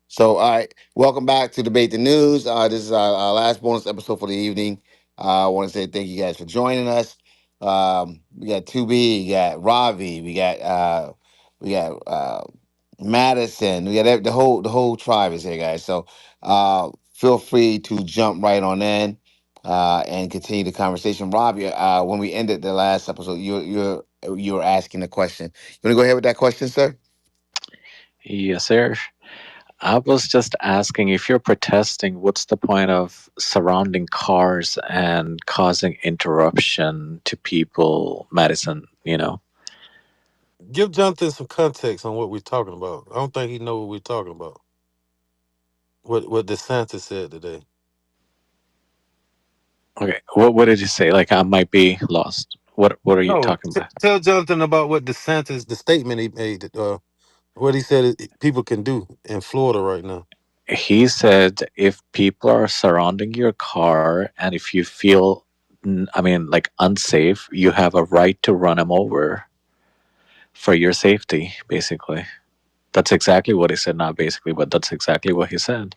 So, all right, welcome back to Debate the News. This is our last bonus episode for the evening. I want to say thank you guys for joining us. We got 2B, we got Ravi, we got Madison, we got the whole tribe is here, guys. So, feel free to jump right on in and continue the conversation. Ravi, when we ended the last episode, you were asking a question. You want to go ahead with that question, sir? Yes, sir. I was just asking if you're protesting, what's the point of surrounding cars and causing interruption to people, Madison, Give Jonathan some context on what we're talking about. I don't think he know what we're talking about. What DeSantis said today. Okay, what did you say? Like, I might be lost. What are you No, talking about? tell Jonathan about what DeSantis, the statement he made. What he said people can do in Florida right now. He said if people are surrounding your car and if you feel, like unsafe, you have a right to run them over for your safety, basically. That's exactly what he said, not basically, but that's exactly what he said.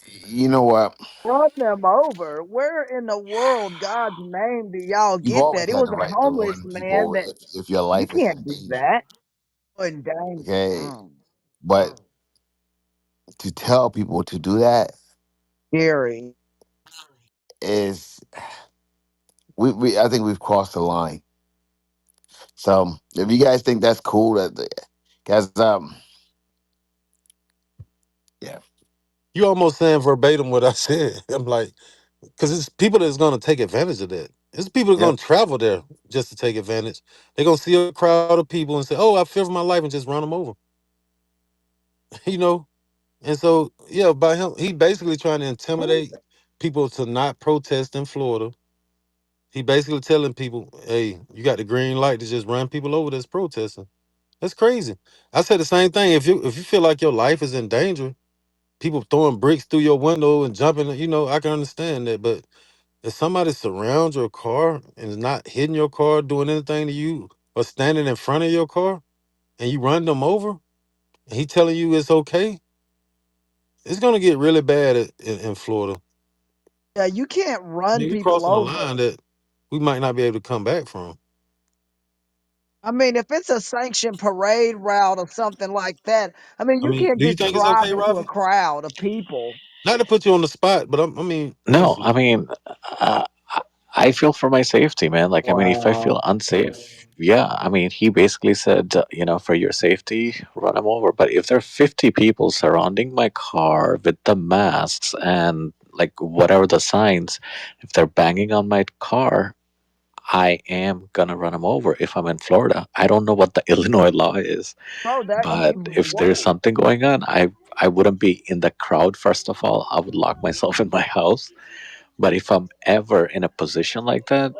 You know what? Run them over. Where in the world, God's name, do y'all You've get that? always It had was the a right to homeless run people man over that if your you life is in can't do danger. that. In danger. Okay, but to tell people to do that Scary. is we I think we've crossed the line. So if you guys think that's cool, guys, yeah, You almost saying verbatim what I said. I'm like, because it's people that's going to take advantage of that. It's people that are yep. going to travel there just to take advantage. They're going to see a crowd of people and say, "Oh, I fear for my life," and just run them over. you know. And so, yeah, by him, he basically trying to intimidate people to not protest in Florida. He basically telling people, "Hey, you got the green light to just run people over that's protesting." That's crazy. I said the same thing. If you feel like your life is in danger, people throwing bricks through your window and jumping, I can understand that. But if somebody surrounds your car and is not hitting your car, doing anything to you, or standing in front of your car, and you run them over, and he telling you it's okay, it's gonna get really bad in Florida. Yeah, you can't run You people crossing a over. line that we might not be able to come back from. I mean, if it's a sanctioned parade route or something like that, I mean, I you mean, can't do you just think it's drive okay, into a Ravi? crowd of people. Not to put you on the spot, but I mean, No, honestly, uh, I feel for my safety, man. Like, if I feel Wow. unsafe, yeah, he basically said, for your safety, run him over. But if there are 50 people surrounding my car with the masks and like whatever the signs, if they're banging on my car, I am gonna run them over if I'm in Florida. I don't know what the Illinois law is, Bro, that, but if there's whoa. something going on, I wouldn't be in the crowd. First of all, I would lock myself in my house. But if I'm ever in a position like that,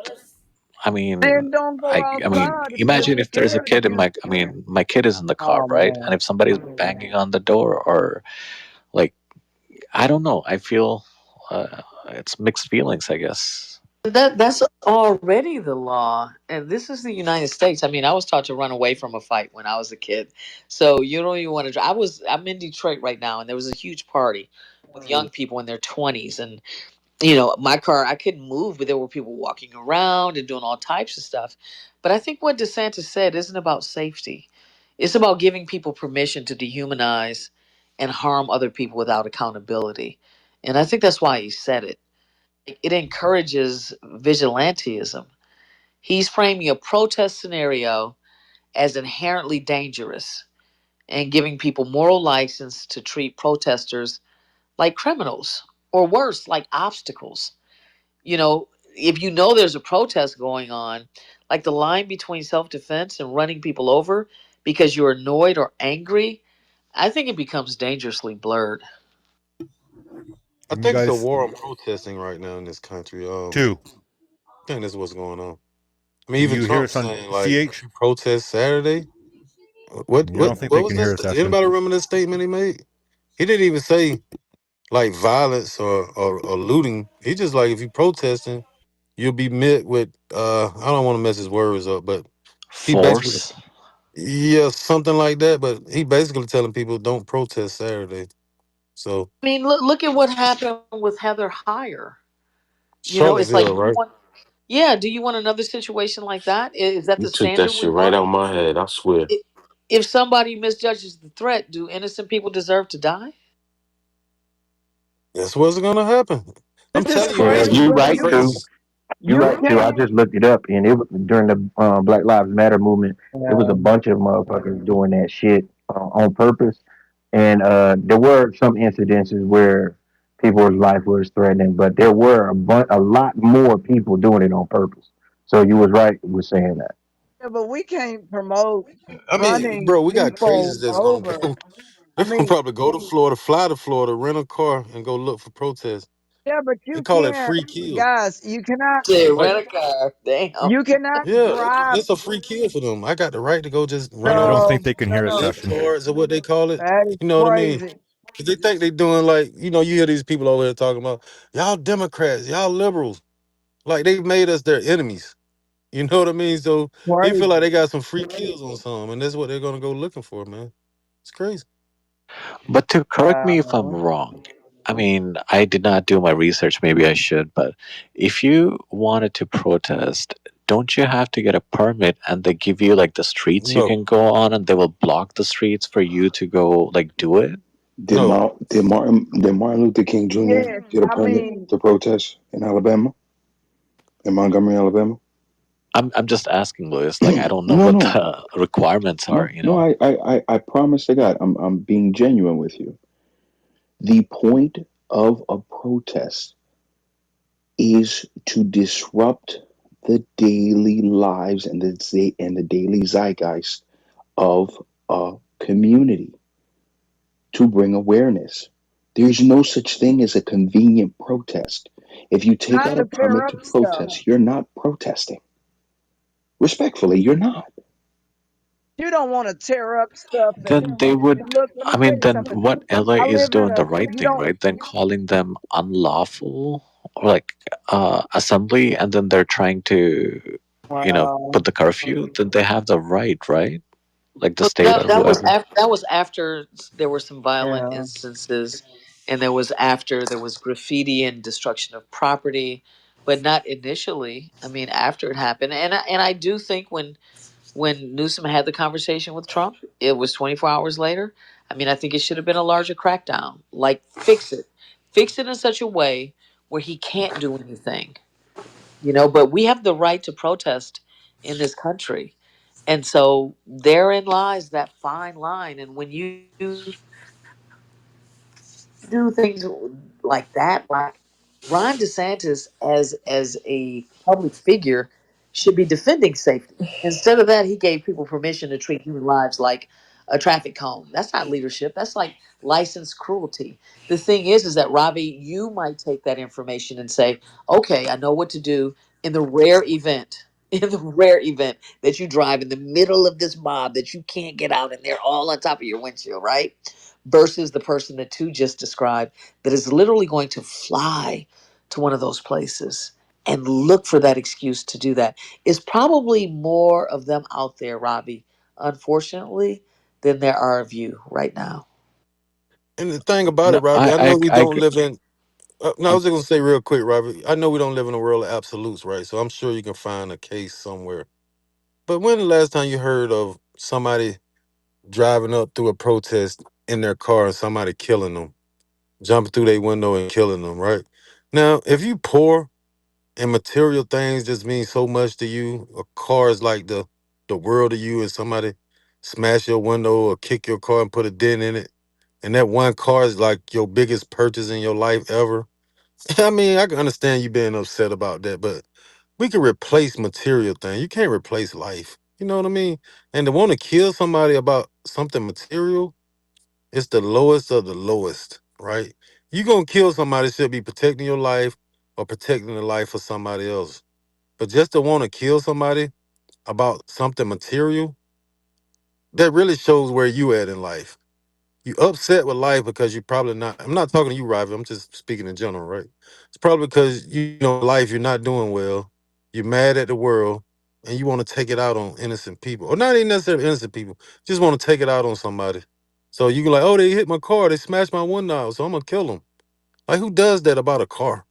I mean, Then don't go outside if you're imagine if there's a scared. kid in my kid is in the car, Oh, right? And man. if somebody's banging on the door or like, I don't know, I feel it's mixed feelings, I guess. That's already the law, and this is the United States. I mean, I was taught to run away from a fight when I was a kid, so you don't even want to. I'm in Detroit right now, and there was a huge party with young people in their 20s, and my car, I couldn't move, but there were people walking around and doing all types of stuff. But I think what DeSantis said isn't about safety; it's about giving people permission to dehumanize and harm other people without accountability, and I think that's why he said it. It encourages vigilantism. He's framing a protest scenario as inherently dangerous and giving people moral license to treat protesters like criminals or worse, like obstacles. If you know there's a protest going on, like the line between self defense and running people over because you're annoyed or angry, I think it becomes dangerously blurred. I You think it's a guys, war on protesting right now in this country. too. I think that's what's going on. I mean, Can even you hear Trump us on saying like, if CH? you protest Saturday, what I what don't think what they was can hear this? us, Aston. Anybody remember that statement he made? He didn't even say like violence or looting. He just like, if you protesting, you'll be met with I don't want to mess his words up, but he basically, Force. Yeah, something like that. But he basically telling people don't protest Saturday. So I mean, look at what happened with Heather Heyer. You know, it's like, do Charlottesville, you right? want, yeah, do you want another situation like that? Is that You the took that standard we shit right want? out my head. I swear. I- If somebody misjudges the threat, do innocent people deserve to die? That's what's gonna happen. I'm This is telling you, Well, man. crazy, you but It's right too. crazy. You you right too. I can't. just looked it up, and it was during the Black Lives Matter movement. It was a Uh, bunch of motherfuckers doing that shit on purpose, and there were some incidences where people's life was threatened, but there were a lot more people doing it on purpose. So you was right with saying that. yeah, but we can't promote I mean, running bro, we got people crazies that's gonna over. go. I They're gonna mean, probably go to Florida, fly to Florida, rent a car, and go look for protests. yeah, but They you call it can't, free kill. guys. You cannot. Say, Like, rent a car. Damn. You cannot yeah, drive. it's a free kill for them. I got the right to go just rent I out don't a No, think they can hear us, no, gift Session. cards or what they call it. that is You know what I mean? crazy. 'Cause they think they doing like, you hear these people over here talking about y'all Democrats, y'all liberals. Like they made us their enemies. You know what I mean? So they feel like Crazy. they got some free kills on some, and that's what they're gonna go looking for, man. It's crazy. But to correct me if I'm Wow. wrong, I mean, I did not do my research, maybe I should, but if you wanted to protest, don't you have to get a permit and they give you like the streets you No, can go on and they will block the streets for you to go like do it? no. Did Martin Luther King Jr. Yes, get a I permit mean, to protest in Alabama, in Montgomery, Alabama? I'm just asking, Louis, like I don't know No, what no, the requirements are, no, you no. know? I promise to God, I'm being genuine with you. The point of a protest is to disrupt the daily lives and the daily zeitgeist of a community to bring awareness. There's no such thing as a convenient protest. If you take not out a to tear permit up to stuff. protest, you're not protesting. Respectfully, you're not. You don't want to tear up stuff. Then they would, And look, let me I tell mean, you then something. what LA I is live in doing a, the right you thing, don't, right? Then calling them unlawful or like assembly, and then they're trying to, wow. put the curfew, then they have the right, right? Like the Well, state or whoever. that was after there were some violent Yeah. instances, and there was after there was graffiti and destruction of property, but not initially. I mean, after it happened, and I do think when Newsom had the conversation with Trump, it was 24 hours later. I mean, I think it should have been a larger crackdown. Like, fix it in such a way where he can't do anything. But we have the right to protest in this country, and so therein lies that fine line. And when you do things like that, like Ron DeSantis as a public figure should be defending safety. Instead of that, he gave people permission to treat human lives like a traffic cone. That's not leadership. That's like licensed cruelty. The thing is that Robbie, you might take that information and say, "Okay, I know what to do in the rare event." In the rare event that you drive in the middle of this mob that you can't get out and they're all on top of your windshield, right? Versus the person that you just described that is literally going to fly to one of those places and look for that excuse to do that. Is probably more of them out there, Robbie, unfortunately, than there are of you right now. And the thing about No, it, Robbie, I, I know I, we I, don't agree- live in. No, I I was just gonna say real quick, Robbie. I know we don't live in a world of absolutes, right? So I'm sure you can find a case somewhere. But when the last time you heard of somebody driving up through a protest in their car and somebody killing them, jumping through their window and killing them, right? Now, if you poor and material things just mean so much to you, a car is like the world to you, and somebody smash your window or kick your car and put a dent in it, and that one car is like your biggest purchase in your life ever. I mean, I can understand you being upset about that, but we can replace material things. You can't replace life. You know what I mean? And to want to kill somebody about something material, it's the lowest of the lowest, right? You gonna kill somebody should be protecting your life or protecting the life of somebody else. But just to want to kill somebody about something material, that really shows where you at in life. You upset with life because you probably not. I'm not talking to you, Ravi. I'm just speaking in general, right? It's probably because life you're not doing well. You're mad at the world, and you want to take it out on innocent people, or not even necessarily innocent people, just want to take it out on somebody. So you can like, oh, they hit my car, they smashed my window, so I'm gonna kill them. Like, who does that about a car?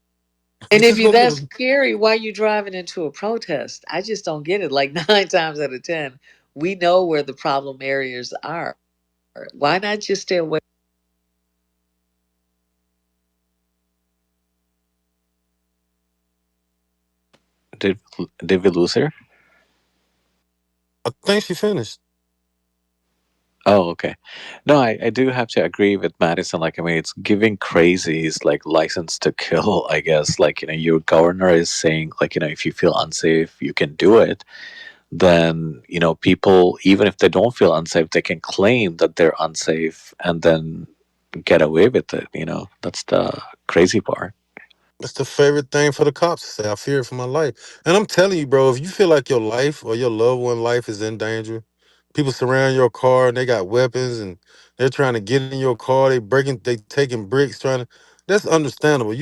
And if Just you go get that a. scary, why you driving into a protest? I just don't get it. Like 9 times out of 10, we know where the problem areas are. Why not just stay away? Did did we lose her? I think she finished. Oh, okay. No, I do have to agree with Madison. Like, I mean, it's giving crazies like license to kill, I guess. Like, your governor is saying, like, if you feel unsafe, you can do it. Then, people, even if they don't feel unsafe, they can claim that they're unsafe and then get away with it. That's the crazy part. It's the favorite thing for the cops to say. I fear for my life. And I'm telling you, bro, if you feel like your life or your loved one life is in danger, people surround your car and they got weapons and they're trying to get in your car. They taking bricks, trying to. That's understandable.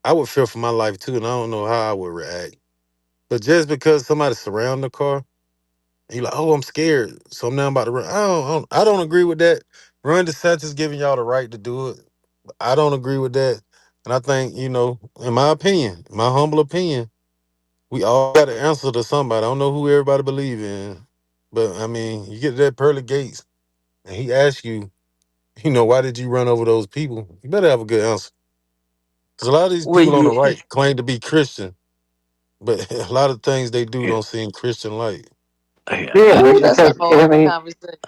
I would fear for my life too, and I don't know how I would react. But just because somebody surround the car, and you're like, oh, I'm scared, so now I'm about to run. I don't agree with that. Ron DeSantis giving y'all the right to do it. I don't agree with that. And I think, in my opinion, my humble opinion, we all got to answer to somebody. I don't know who everybody believe in. But I mean, you get to that pearly gates and he asks you, why did you run over those people? You better have a good answer. Because a lot of these Well, people on the you right claim to be Christian, but a lot of things they do Yeah, don't seem Christian like. yeah, Yeah, well, well, that's a because whole I other mean, conversation.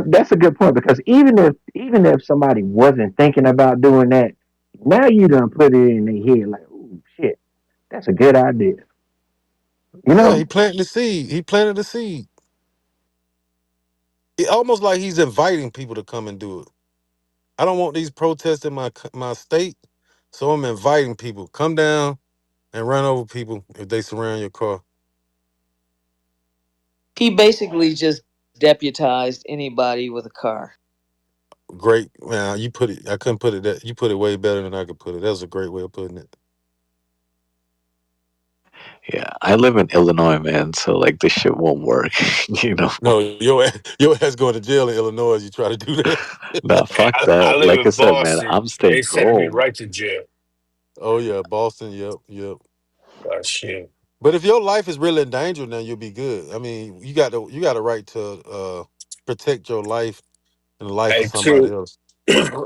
that's a good point. Because even if somebody wasn't thinking about doing that, now you done put it in their head like, oh shit, that's a good idea. You Yeah, know? he planted the seed. He planted the seed. It almost like he's inviting people to come and do it. I don't want these protests in my state, so I'm inviting people. Come down and run over people if they surround your car. He basically just deputized anybody with a car. Great, man. You put it. I couldn't put it that. You put it way better than I could put it. That was a great way of putting it. yeah. I live in Illinois, man, so like this shit won't work. you know. No, your ass going to jail in Illinois. You try to do that. Nah, fuck I that. live Like I in said, man, Boston. I'm They staying sending me home. right to jail. Oh yeah, Boston. Yep, yep. Oh, shit. But if your life is really in danger, then you'll be good. I mean, you got a right to protect your life and the life of Hey, somebody too. else.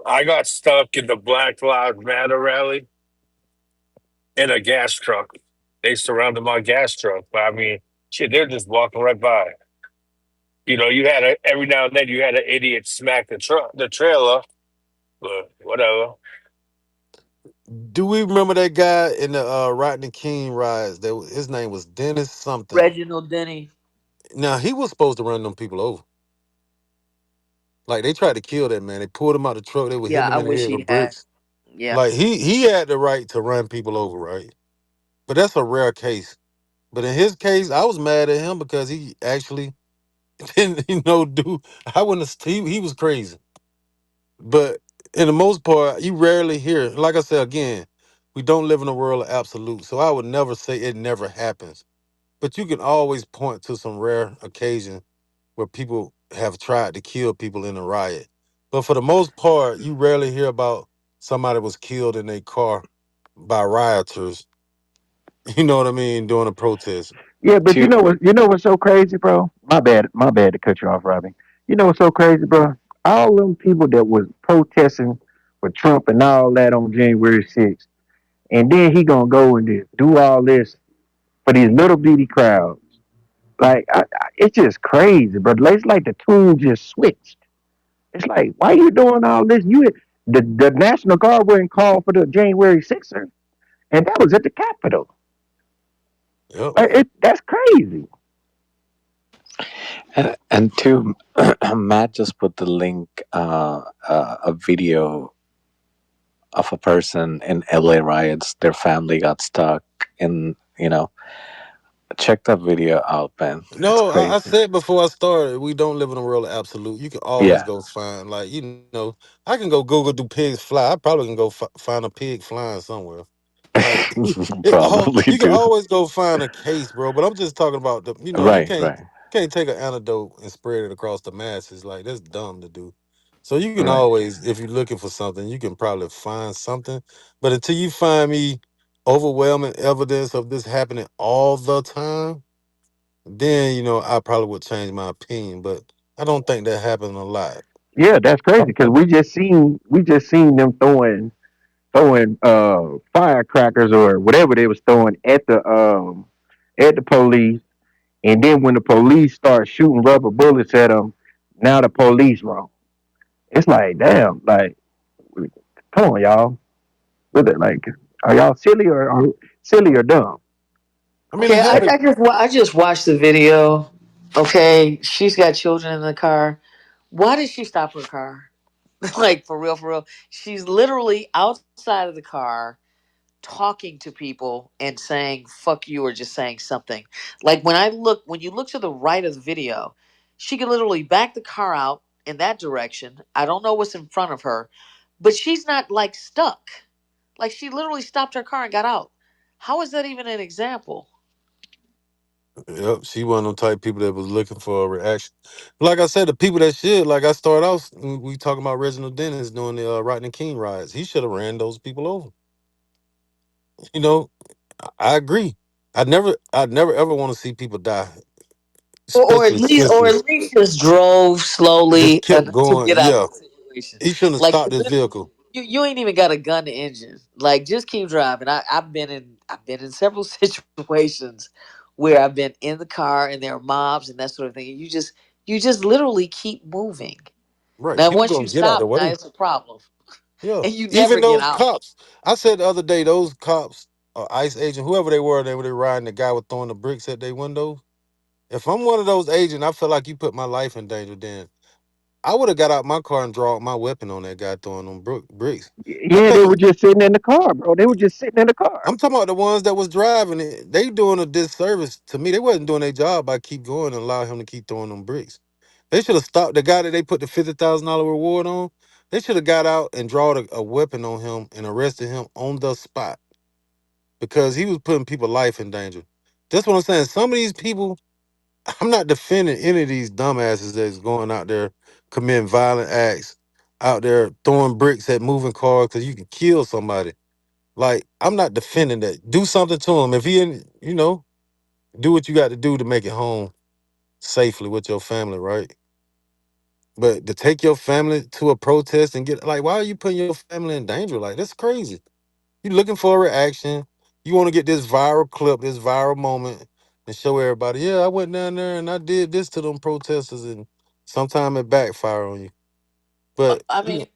I got stuck in the Black Lives Matter rally in a gas truck. They surrounded my gas truck, but I mean, shit, they're just walking right by. You had every now and then you had an idiot smack the trailer, but whatever. Do we remember that guy in the Rodney King riots? His name was Dennis something. Reginald Denny. Now he was supposed to run them people over. Like they tried to kill that man. They pulled him out the truck. They were Yeah, hitting I him in the wish head he with had. bricks. Yeah. Like he had the right to run people over, right? But that's a rare case. But in his case, I was mad at him because he actually didn't, do. I wouldn't. He was crazy. But in the most part, you rarely hear. Like I said again, we don't live in a world of absolute. So I would never say it never happens. But you can always point to some rare occasion where people have tried to kill people in a riot. But for the most part, you rarely hear about somebody was killed in a car by rioters. You know what I mean? During a protest. Yeah, but To you know what's so crazy, bro? My bad to cut you off, Robbie. You know what's so crazy, bro? All them people that was protesting for Trump and all that on January 6th, and then he gonna go and do all this for these little bitty crowds. Like, it's just crazy, bro. It's like the tune just switched. It's like, why you doing all this? The National Guard wasn't called for the January 6th, and that was at the Capitol. Yep. That's crazy. and to Matt just put the link, a video of a person in LA riots. Their family got stuck in. Check that video out, man. It's No, I crazy. said before I started, we don't live in a world of absolute. You can always Yeah, go find, like, I can go Google do pigs fly. I probably can go find a pig flying somewhere. Like Probably you can do. always go find a case, bro. But I'm just talking about the you Right, right, can't take an antidote and spread it across the masses. Like that's dumb to do. So you can right. always, if you're looking for something, you can probably find something. But until you find me overwhelming evidence of this happening all the time, then I probably would change my opinion. But I don't think that happened a lot. Yeah, that's crazy because we just seen them throwing firecrackers or whatever they was throwing at the police, and then when the police start shooting rubber bullets at them, now the police wrong. It's like damn, like come on, y'all. With it, like, are y'all silly or dumb? I mean, I Okay, had a I just watched the video. Okay, she's got children in the car. Why did she stop her car? Like for real, for real. She's literally outside of the car talking to people and saying fuck you or just saying something. Like when you look to the right of the video, she could literally back the car out in that direction. I don't know what's in front of her, but she's not like stuck. Like she literally stopped her car and got out. How is that even an example? Yep, she one of them type people that was looking for a reaction. Like I said, the people that should, like I started off, we talking about Reginald Dennis doing the Rodney King riots. He should have ran those people over. You know, I agree. I'd never ever want to see people die, especially Or senseless. at least just drove Just slowly kept to going. get out of Yeah, the situation. he shouldn't have Like stopped his vehicle. you ain't even got a gun to engine. Like just keep driving. I've been in several situations where I've been in the car and there are mobs and that sort of thing. And you just literally keep moving. Right, Now people once you gonna get out the stop, now way. it's a problem, Yeah, and you never even get those out. cops. I said the other day, those cops, ICE agent, whoever they were riding. The guy was throwing the bricks at their windows. If I'm one of those agents, I feel like you put my life in danger. Then I would have got out my car and drawn my weapon on that guy throwing them bricks. I Yeah, they think were just sitting in the car, bro. They were just sitting in the car. I'm talking about the ones that was driving it. They doing a disservice to me. They wasn't doing their job by keep going and allow him to keep throwing them bricks. They should have stopped the guy that they put the $50,000 reward on. They should have got out and drawn a weapon on him and arrested him on the spot because he was putting people's life in danger. That's what I'm saying. Some of these people, I'm not defending any of these dumbasses that's going out there committing violent acts, out there throwing bricks at moving cars because you can kill somebody. Like, I'm not defending that. Do something to him. If he, do what you got to do to make it home safely with your family, right? But to take your family to a protest and get, like, why are you putting your family in danger? Like, that's crazy. You looking for a reaction. You want to get this viral clip, this viral moment, and show everybody, yeah, I went down there and I did this to them protesters, and sometime it backfire on you. But I mean,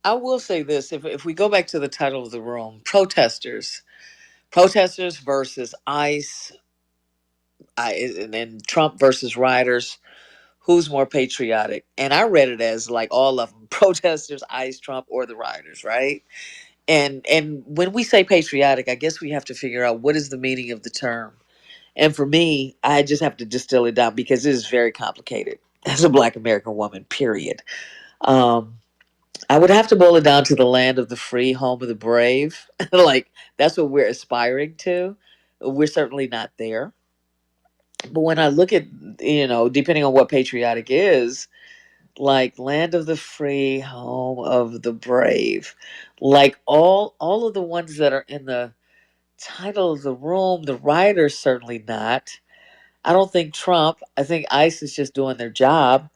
I will say this: if we go back to the title of the room, protesters versus ICE, and then Trump versus rioters, who's more patriotic? And I read it as like all of them: protesters, ICE, Trump, or the rioters, right? And when we say patriotic, I guess we have to figure out what is the meaning of the term. And for me, I just have to distill it down because it is very complicated as a Black American woman. Period. Um, I would have to boil it down to the land of the free, home of the brave. Like that's what we're aspiring to. We're certainly not there. But when I look at, depending on what patriotic is, like land of the free, home of the brave, like all of the ones that are in the title of the room, the writers certainly not. I don't think Trump. I think ICE is just doing their job,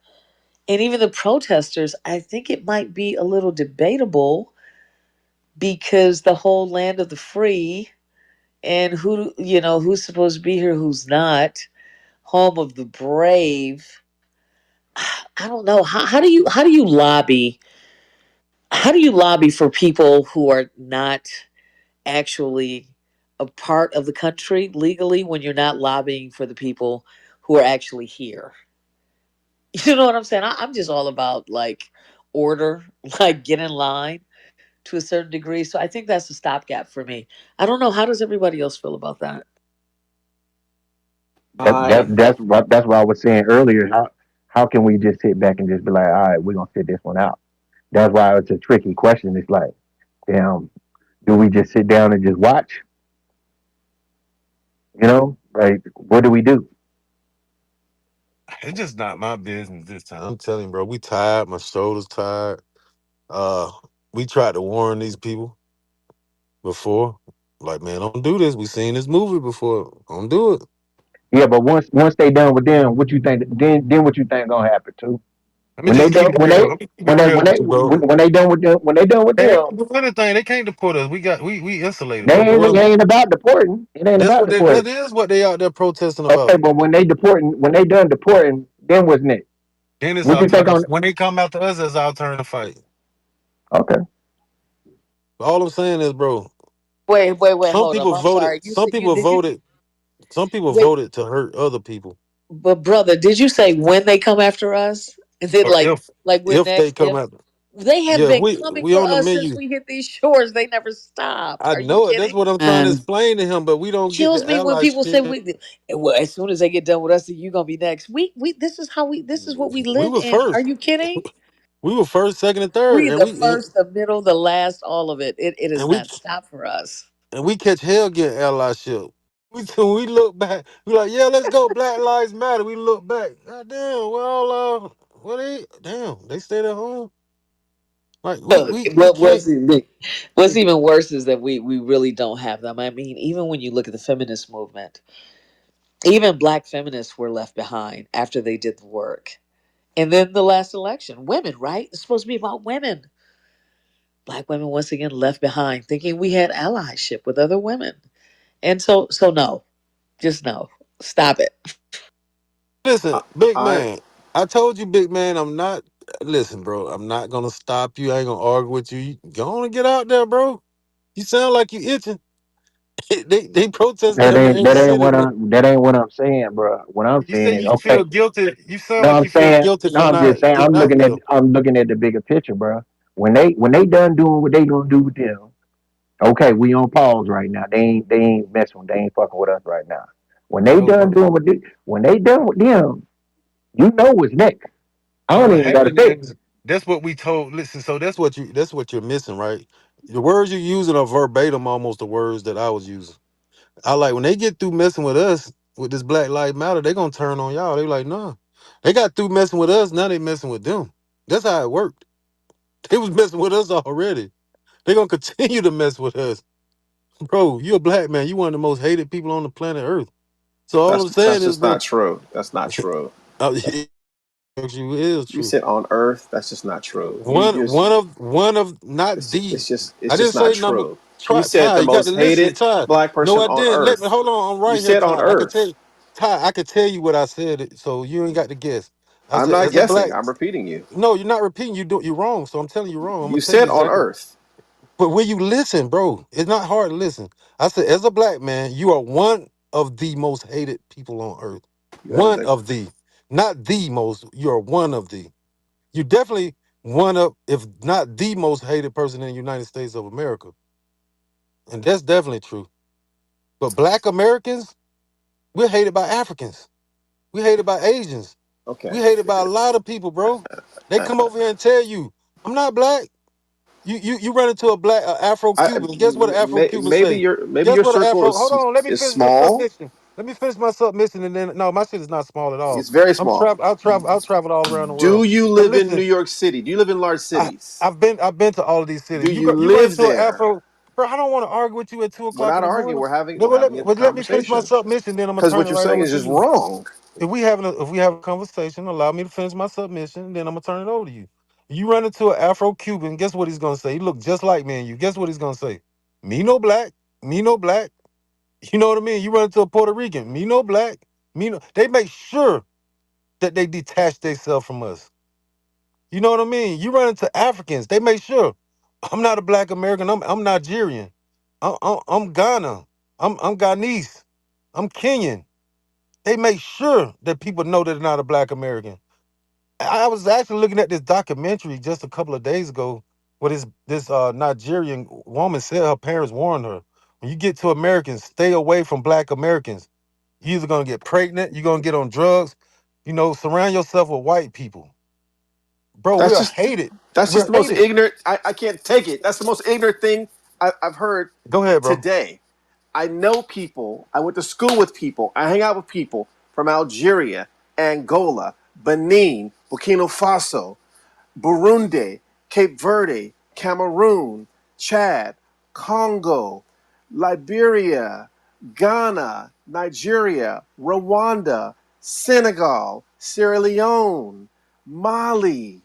and even the protesters. I think it might be a little debatable because the whole land of the free and who's supposed to be here, who's not, home of the brave. I don't know how do you lobby for people who are not actually a part of the country legally when you're not lobbying for the people who are actually here. You know what I'm saying? I'm just all about like order, like get in line to a certain degree. So I think that's a stopgap for me. I don't know. How does everybody else feel about that? That, that I that's what I was saying earlier. How can we just sit back and just be like, all right, we're gonna sit this one out? That's why it's a tricky question. It's like, damn, Do we just sit down and just watch? You know, like what do we do? It's just not my business this time. I'm telling you, bro. We tired. My shoulders tired. Uh, we tried to warn these people before. Like, man, don't do this. We seen this movie before. Don't do it. Yeah, but once they done with them, what you think? Then what you think gonna happen too? Let me When they just keep done it real. Let me keep it real with you, bro. when they done with them They them, ain't doing anything. They can't deport us. We insulated, they bro. But ain't it ain't about deporting. It ain't that's about what that deporting. is what they out there protesting Okay, about. but when they done deporting, then what's next? Then it's What our you think turn. on? When they come after us, it's our turn to fight. Okay, All I'm saying is, bro, Wait, some hold up. people I'm voted. sorry. You Some said you people did you voted. Some people wait, voted to hurt other people. but brother, did you say when they come after us? Is it Or like we're if they next? come If after, they have yeah, been coming we for on the us since menu. we hit these shores, they never stopped. I Are you know it. That's kidding? what I'm trying to And explain to him. But we don't get Kills the me when ally people say shit. we well, as soon as they get done with us, then you gonna be next. We this is how this is what we We live were in. Are first. you kidding? We were first, second, and third, We the first, the middle, the last, all of it. It and has we not stopped for us. catch hell getting allyship. We look back. We like, yeah, let's go. Black Lives Matter. We look back. God damn. Well, what they? Damn, they stayed at home. Like Look, we can't. what's even worse is that we really don't have them. I mean, even when you look at the feminist movement, even black feminists were left behind after they did the work. And then the last election, women, right? It's supposed to be about women. Black women once again left behind, thinking we had allyship with other women. And so no, just no. Stop it. Listen, I, big I man. I told you, big man. I'm not. Listen, bro. I'm not gonna stop you. I ain't gonna argue with you. Go on and get out there, bro. You sound like you itching. They protesting that him in ain't every that ain't city, what bro. I'm saying, bro. What I'm You saying say is you okay. feel guilty. You sound No, like I'm you feel saying guilty no. for I'm not just saying getting out there. I'm looking at the bigger picture, bro. When they done doing what they gonna do with them, okay, we on pause right now. They ain't messing with, they ain't fucking with us right now. When I they know, done bro. doing when they done with them, you know what's next. I don't Bro, even hey, gotta say. and that's what we told. Listen, so that's what you're missing, right? The words you're using are verbatim, almost the words that I was using. I like when they get through messing with us with this Black Lives Matter, they gonna turn on y'all. They like, nah. They got through messing with us. Now they messing with them. That's how it worked. They was messing with us already. They gonna continue to mess with us, bro. You a black man. You one of the most hated people on the planet Earth. So all I'm that's saying is, just not bro, true. That's not true. it actually is You true. said on Earth. That's just not true. One of not the. It's I didn't just not say number. true. You Try said Ty. the You got to most listen, hated Ty. black No, person I on didn't. Let me Earth. hold on. I'm You right here, said on Ty. I could tell Earth. you, Ty. I could tell you what I said. So you ain't got to guess. I I'm said not as a guessing. black. I'm repeating you. No, you're not repeating. You're wrong. So I'm telling you wrong. I'm gonna You tell you said on exactly. Earth. But will you listen, bro? It's not hard to listen. I said as a black man, you are one of the most hated people on earth. That is One a of the, not the most. You are one of the. You definitely one of, if not the most hated person in the United States of America. And that's definitely true. But black Americans, we're hated by Africans. We hated by Asians. We okay. hated by a lot of people, bro. They come over here and tell you, I'm not black. You run into a black Afro Cuban. Guess what an Afro Cuban say? Maybe Guess your what an circle Afro? Hold on, let me is finish my small. submission. Let me finish my submission, and then no, my shit is not small at all. It's very I'm small. travel. I'll travel. I'll travel all around the Do world. you But live in New listen, York City? Do you live in large I cities? I've been to all of these Do cities. you You run live into an there? Afro, bro. I don't want to argue with you at two We're o'clock in not the arguing. morning. We're having a But let me finish my conversation. submission. Then I'm gonna Because turn what it you're right saying over is to just you. wrong. If we have a conversation, allow me to finish my submission. Then I'm gonna turn it over to you. You run into an Afro Cuban. Guess what he's gonna say? He look just like me and you. Guess what he's gonna say? Me no black. Me no black. You know what I mean? You run into a Puerto Rican. Me no black. Me no. They make sure that they detach themselves from us. You know what I mean? You run into Africans, they make sure I'm not a black American. I'm Nigerian. I'm Ghana. I'm Ghanese. I'm Kenyan. They make sure that people know that they're not a black American. I was actually looking at this documentary just a couple of days ago where this Nigerian woman said her parents warned her. When you get to Americans, stay away from black Americans. You're either gonna get pregnant, you're gonna get on drugs, surround yourself with white people. Bro, we That's are just hated. that's just We're the most hated. ignorant. I can't take it. That's the most ignorant thing I've heard Go ahead, bro. today. I know people. I went to school with people. I hang out with people from Algeria, Angola, Benin, Burkina Faso, Burundi, Cape Verde, Cameroon, Chad, Congo, Liberia, Ghana, Nigeria, Rwanda, Senegal, Sierra Leone, Mali,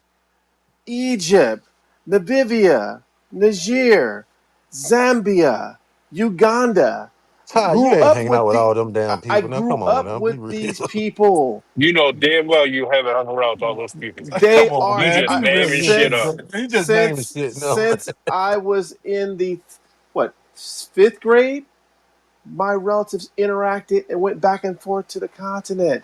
Egypt, Namibia, Niger, Zambia, Uganda. Ty, you Grew ain't up hanging out with with the all them damn I people. Now, grew come on, up now, be with real. these people. You know damn well you haven't hung around with all those people. They Come on, are You man. just Be real. naming shit up. You just naming shit. No, since I was in the what fifth grade, my relatives interacted and went back and forth to the continent.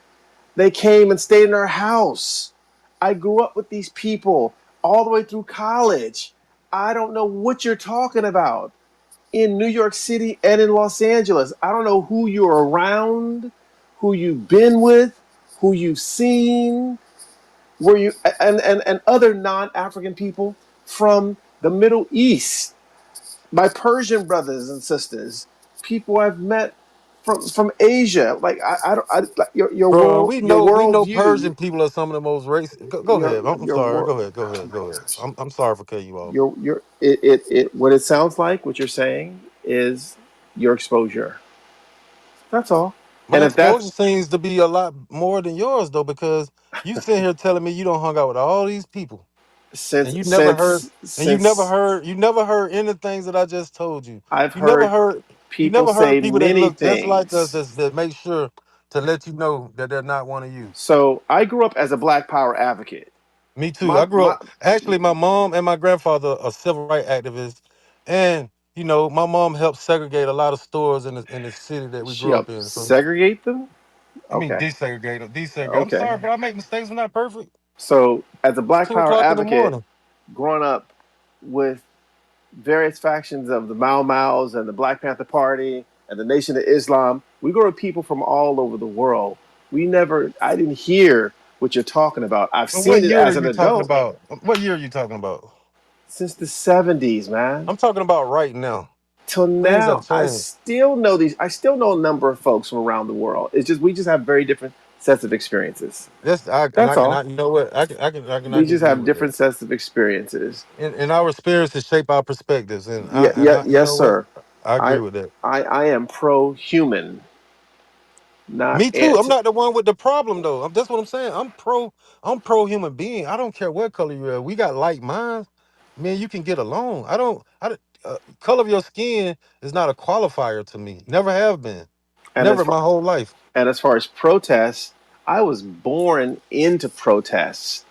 They came and stayed in our house. I grew up with these people all the way through college. I don't know what you're talking about. In New York City and in Los Angeles, I don't know who you're around, who you've been with, who you've seen, where you and other non-African people from the Middle East, my Persian brothers and sisters, people I've met from Asia. Like I don't, like bro. your We know worldview, Persian people are some of the most racist. Go ahead. I'm your sorry. world, Go ahead. I'm sorry for cutting you off. your it what it sounds like. What you're saying is your exposure. That's all. My And if exposure that's seems to be a lot more than yours though, because you sit here telling me you don't hung out with all these people, and since heard, since and since you never heard any things that I just told you. I've You never heard heard, you people never heard say people that many look just like us things. that make sure to let you know that they're not one of you. So I grew up as a Black Power advocate. Me too. My I grew my up actually. My mom and my grandfather are civil rights activists, and my mom helped segregate a lot of stores in the city that we She grew up helped in. So segregate them. I mean, Okay, desegregate them, desegregate. I'm okay. sorry, but I make mistakes. I'm not perfect. So as a It's Black two Power o'clock in the advocate, morning. growing up with various factions of the Mau Mau's and the Black Panther Party and the Nation of Islam, we grew up with people from all over the world. I didn't hear what you're talking about. I've But what seen it year are as an you talking adult about? What year are you talking about? since the 70s, man. I'm talking about right now. Till Things have now, changed. I still know a number of folks from around the world. It's just we just have very different sets of experiences. That's I and That's I and all. I, you know what? I We can just agree have with that. different sets of experiences. And our experiences shape our perspectives, Yeah, yeah, you yes, know what? sir. I agree I, with that. I am pro-human, not Me too. I'm anti. not the one with the problem though. That's what I'm saying. I'm pro human being. I don't care what color you are. We got like minds. Man, you can get along. Color of your skin is not a qualifier to me. Never have been. And Never my whole life. as far as protests, I was born into protests.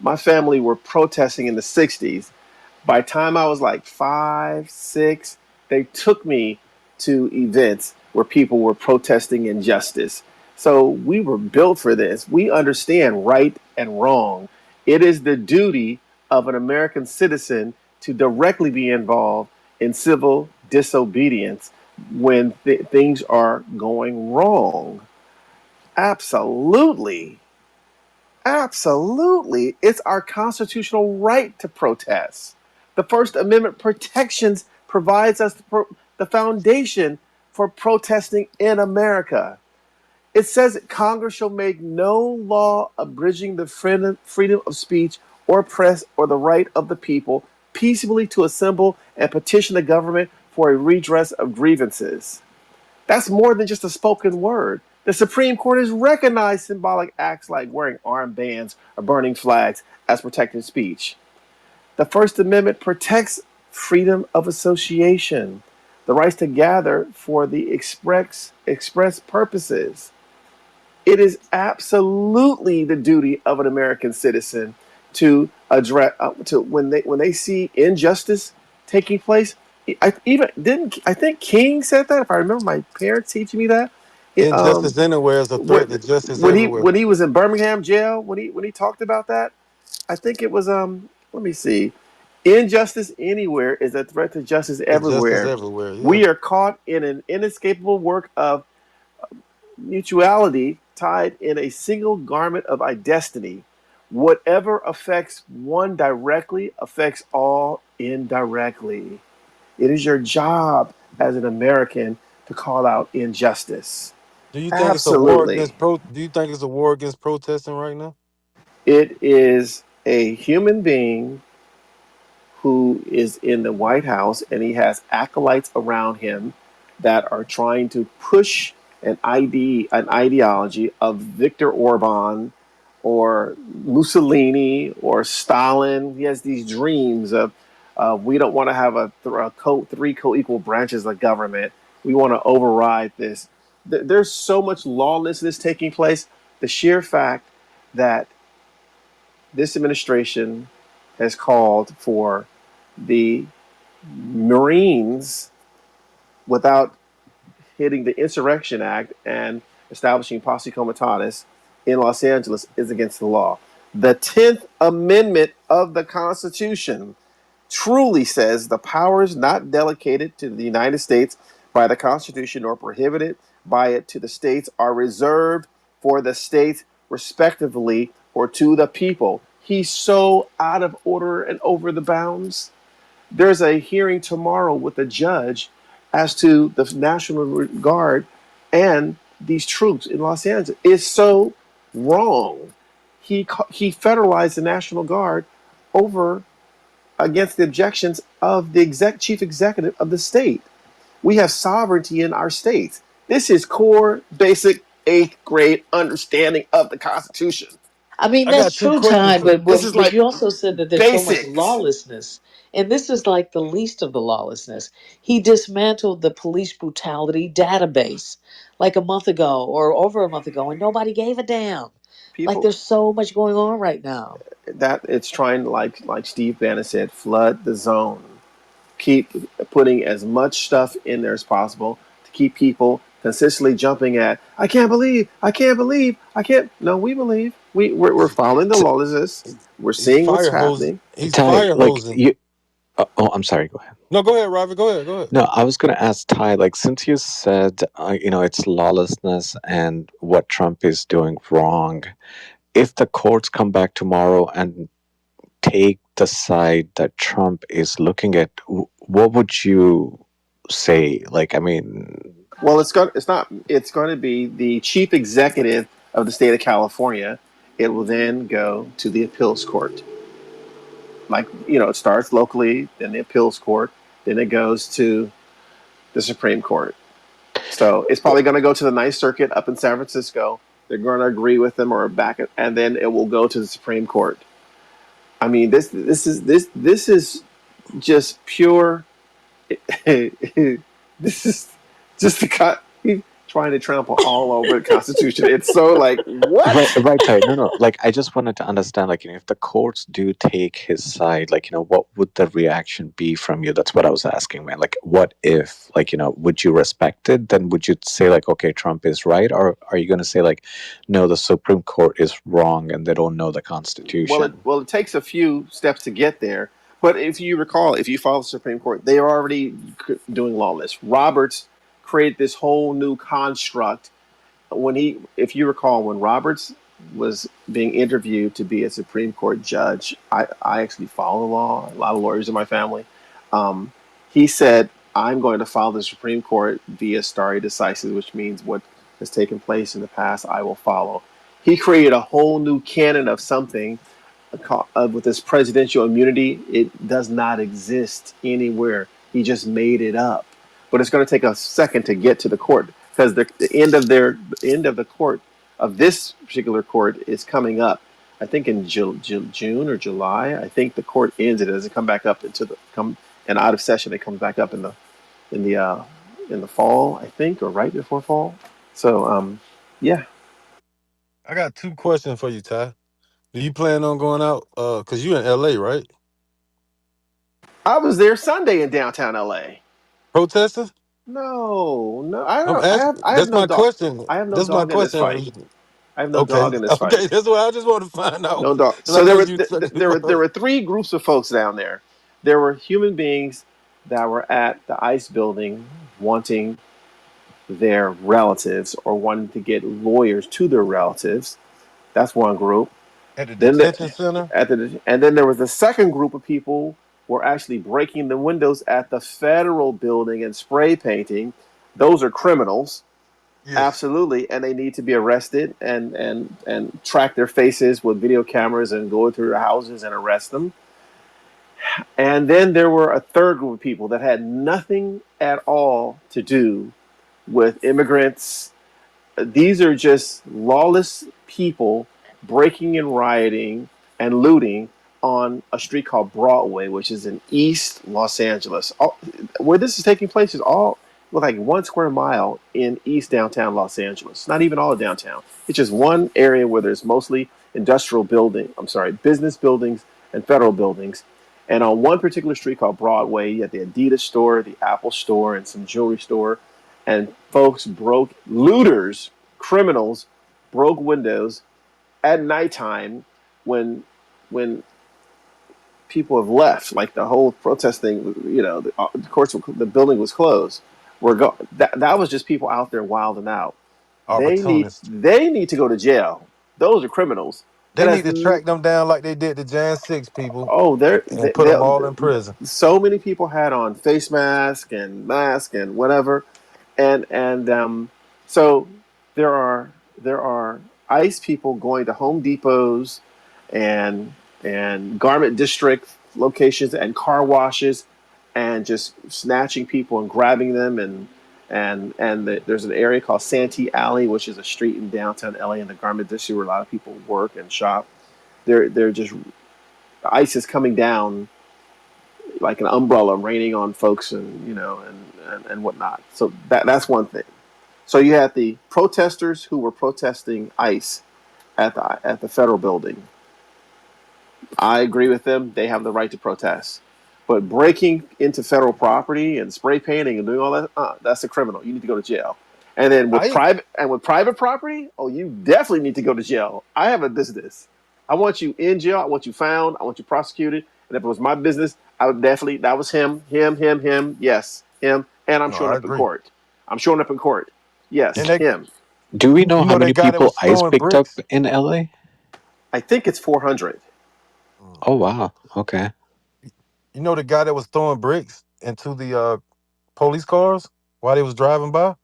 My family were protesting in the '60s. By the time I was like 5, 6, they took me to events where people were protesting injustice. So we were built for this. We understand right and wrong. It is the duty of an American citizen to directly be involved in civil disobedience when things are going wrong. Absolutely. Absolutely. It's our constitutional right to protest. The First Amendment protections provides us the foundation for protesting in America. It says that Congress shall make no law abridging the freedom of speech or press or the right of the people peaceably to assemble and petition the government for a redress of grievances. That's more than just a spoken word. The Supreme Court has recognized symbolic acts like wearing armbands or burning flags as protected speech. The First Amendment protects freedom of association, the rights to gather for the express purposes. It is absolutely the duty of an American citizen to address to when they see injustice taking place. I think King said that, if I remember my parents teaching me that. It, Injustice anywhere is a threat to justice everywhere. when he was in Birmingham jail, when he talked about that, I think it was let me see. Injustice anywhere is a threat to justice Injustice everywhere. everywhere, yeah. We are caught in an inescapable work of mutuality tied in a single garment of destiny. Whatever affects one directly affects all indirectly. It is your job as an American to call out injustice. Do you think it's a war Absolutely. against pro? Do you think it's a war against protesting right now? It is a human being who is in the White House and he has acolytes around him that are trying to push an ideology of Viktor Orban or Mussolini or Stalin. He has these dreams of we don't want to have three co-equal branches of government. We want to override this. There's so much lawlessness taking place. The sheer fact that this administration has called for the Marines without hitting the Insurrection Act and establishing posse comitatus in Los Angeles is against the law. The 10th Amendment of the Constitution truly says the powers not delegated to the United States by the Constitution or prohibited by it to the states are reserved for the states respectively or to the people. He's so out of order and over the bounds. There's a hearing tomorrow with a judge as to the National Guard and these troops in Los Angeles. It's so wrong. He federalized the National Guard over against the objections of the chief executive of the state. We have sovereignty in our states. This is core, basic, eighth grade understanding of the Constitution. I mean, I that's got two true, Ty, questions for. but, This but is but like you also said that there's so much basics. lawlessness, and this is like the least of the lawlessness. He dismantled the police brutality database like a month ago or over a month ago, and nobody gave a damn. Like People there's so much going on right now. that it's trying, like Steve Bannon said, flood the zone. Keep putting as much stuff in there as possible to keep people consistently jumping at, I can't believe, I can't. No, we believe. We're following the T- laws. We're He's seeing what's fire hose. happening. He's Ty, fire like hosing. you. Oh, I'm sorry. Go ahead. No, go ahead, Robert. Go ahead. Go ahead. No, I was going to ask Ty, like, since you said, it's lawlessness and what Trump is doing wrong, if the courts come back tomorrow and take the side that Trump is looking at, what would you say? Like, I mean, Well, it's not. It's going to be the chief executive of the state of California. It will then go to the appeals court. Like, it starts locally, then the appeals court, then it goes to the Supreme Court. So it's probably going to go to the Ninth Circuit up in San Francisco. They're going to agree with them or back it, and then it will go to the Supreme Court. I mean, this is just pure. This is just the cut. He's trying to trample all over the Constitution. It's so like right, what? right, Ty. No, no. Like, I just wanted to understand, like, if the courts do take his side, like, what would the reaction be from you? That's what I was asking, man. Like, what if, like, would you respect it? Then would you say, like, okay, Trump is right? Or are you going to say, like, no, the Supreme Court is wrong and they don't know the Well, it Constitution? well it takes a few steps to get there. But if you recall, if you follow the Supreme Court, they are already doing lawless. Roberts created this whole new construct if you recall, when Roberts was being interviewed to be a Supreme Court judge, I actually follow the law. A lot of lawyers in my family. Um, he said, "I'm going to follow the Supreme Court via stare decisis, which means what has taken place in the past, I will follow." He created a whole new canon of something with this presidential immunity. It does not exist anywhere. He just made it up. But it's going to take a second to get to the court because the end of the court of this particular court is coming up. I think in June or July. I think the court ends. It doesn't come back up into the come and out of session. It comes back up in the uh, in the fall. I think or right before fall. So yeah, I got two questions for you, Ty. Do you plan on going out? Cause you in LA, right? I was there Sunday in downtown LA. Protesting? No, no, I I'm don't. asking. I have That's no my dog. question. I have no That's my dog in this fight. question. I have no Okay, dog in this fight. okay. That's what I just want to find out. No dog. Cause I So know you. there were three groups of folks down there. There were human beings that were at the ICE building wanting their relatives or wanting to get lawyers to their relatives. That's one group. At the Then detention center. and then there was the second group of people were actually breaking the windows at the federal building and spray painting. Those are criminals, Yes. absolutely, and they need to be arrested and track their faces with video cameras and go through their houses and arrest them. And then there were a third group of people that had nothing at all to do with immigrants. These are just lawless people breaking and rioting and looting on a street called Broadway, which is in East Los Angeles. Where this is taking place is all like 1 square mile in East downtown Los Angeles. Not even all of downtown. It's just one area where there's mostly industrial building. I'm sorry, business buildings and federal buildings. And on one particular street called Broadway, you had the Adidas store, the Apple store, and some jewelry store, and folks broke, looters, criminals broke windows at nighttime when when people have left, like the whole protest thing, of course the building was closed. That was just people out there wilding out. Opportunists. They need to go to jail. Those are criminals. They That need has to track them down like they did the Jan 6 people oh, and put them all in prison. so many people had on face mask and whatever, and so there are ICE people going to Home Depots and garment district locations and car washes and just snatching people and grabbing them there's an area called Santee Alley, which is a street in downtown LA in the garment district where a lot of people work and shop. They're just ICE is coming down like an umbrella, raining on folks and whatnot. So that's one thing. So you had the protesters who were protesting ICE at the federal building. I agree with them. They have the right to protest. But breaking into federal property and spray painting and doing all that, that's a criminal. You need to go to jail. And then I ain't with private property, oh, you definitely need to go to jail. I have a business. I want you in jail. I want you found. I want you prosecuted. And if it was my business, I would definitely. That was him. Yes, him. And I'm no, showing I up in agree. court. I'm showing up in court. Yes, And that him. Do we know you how know that many guy that people was ICE throwing picked up bricks? in LA? I think it's 400. Mm. Oh wow. Okay. You know the guy that was throwing bricks into the police cars while they was driving by?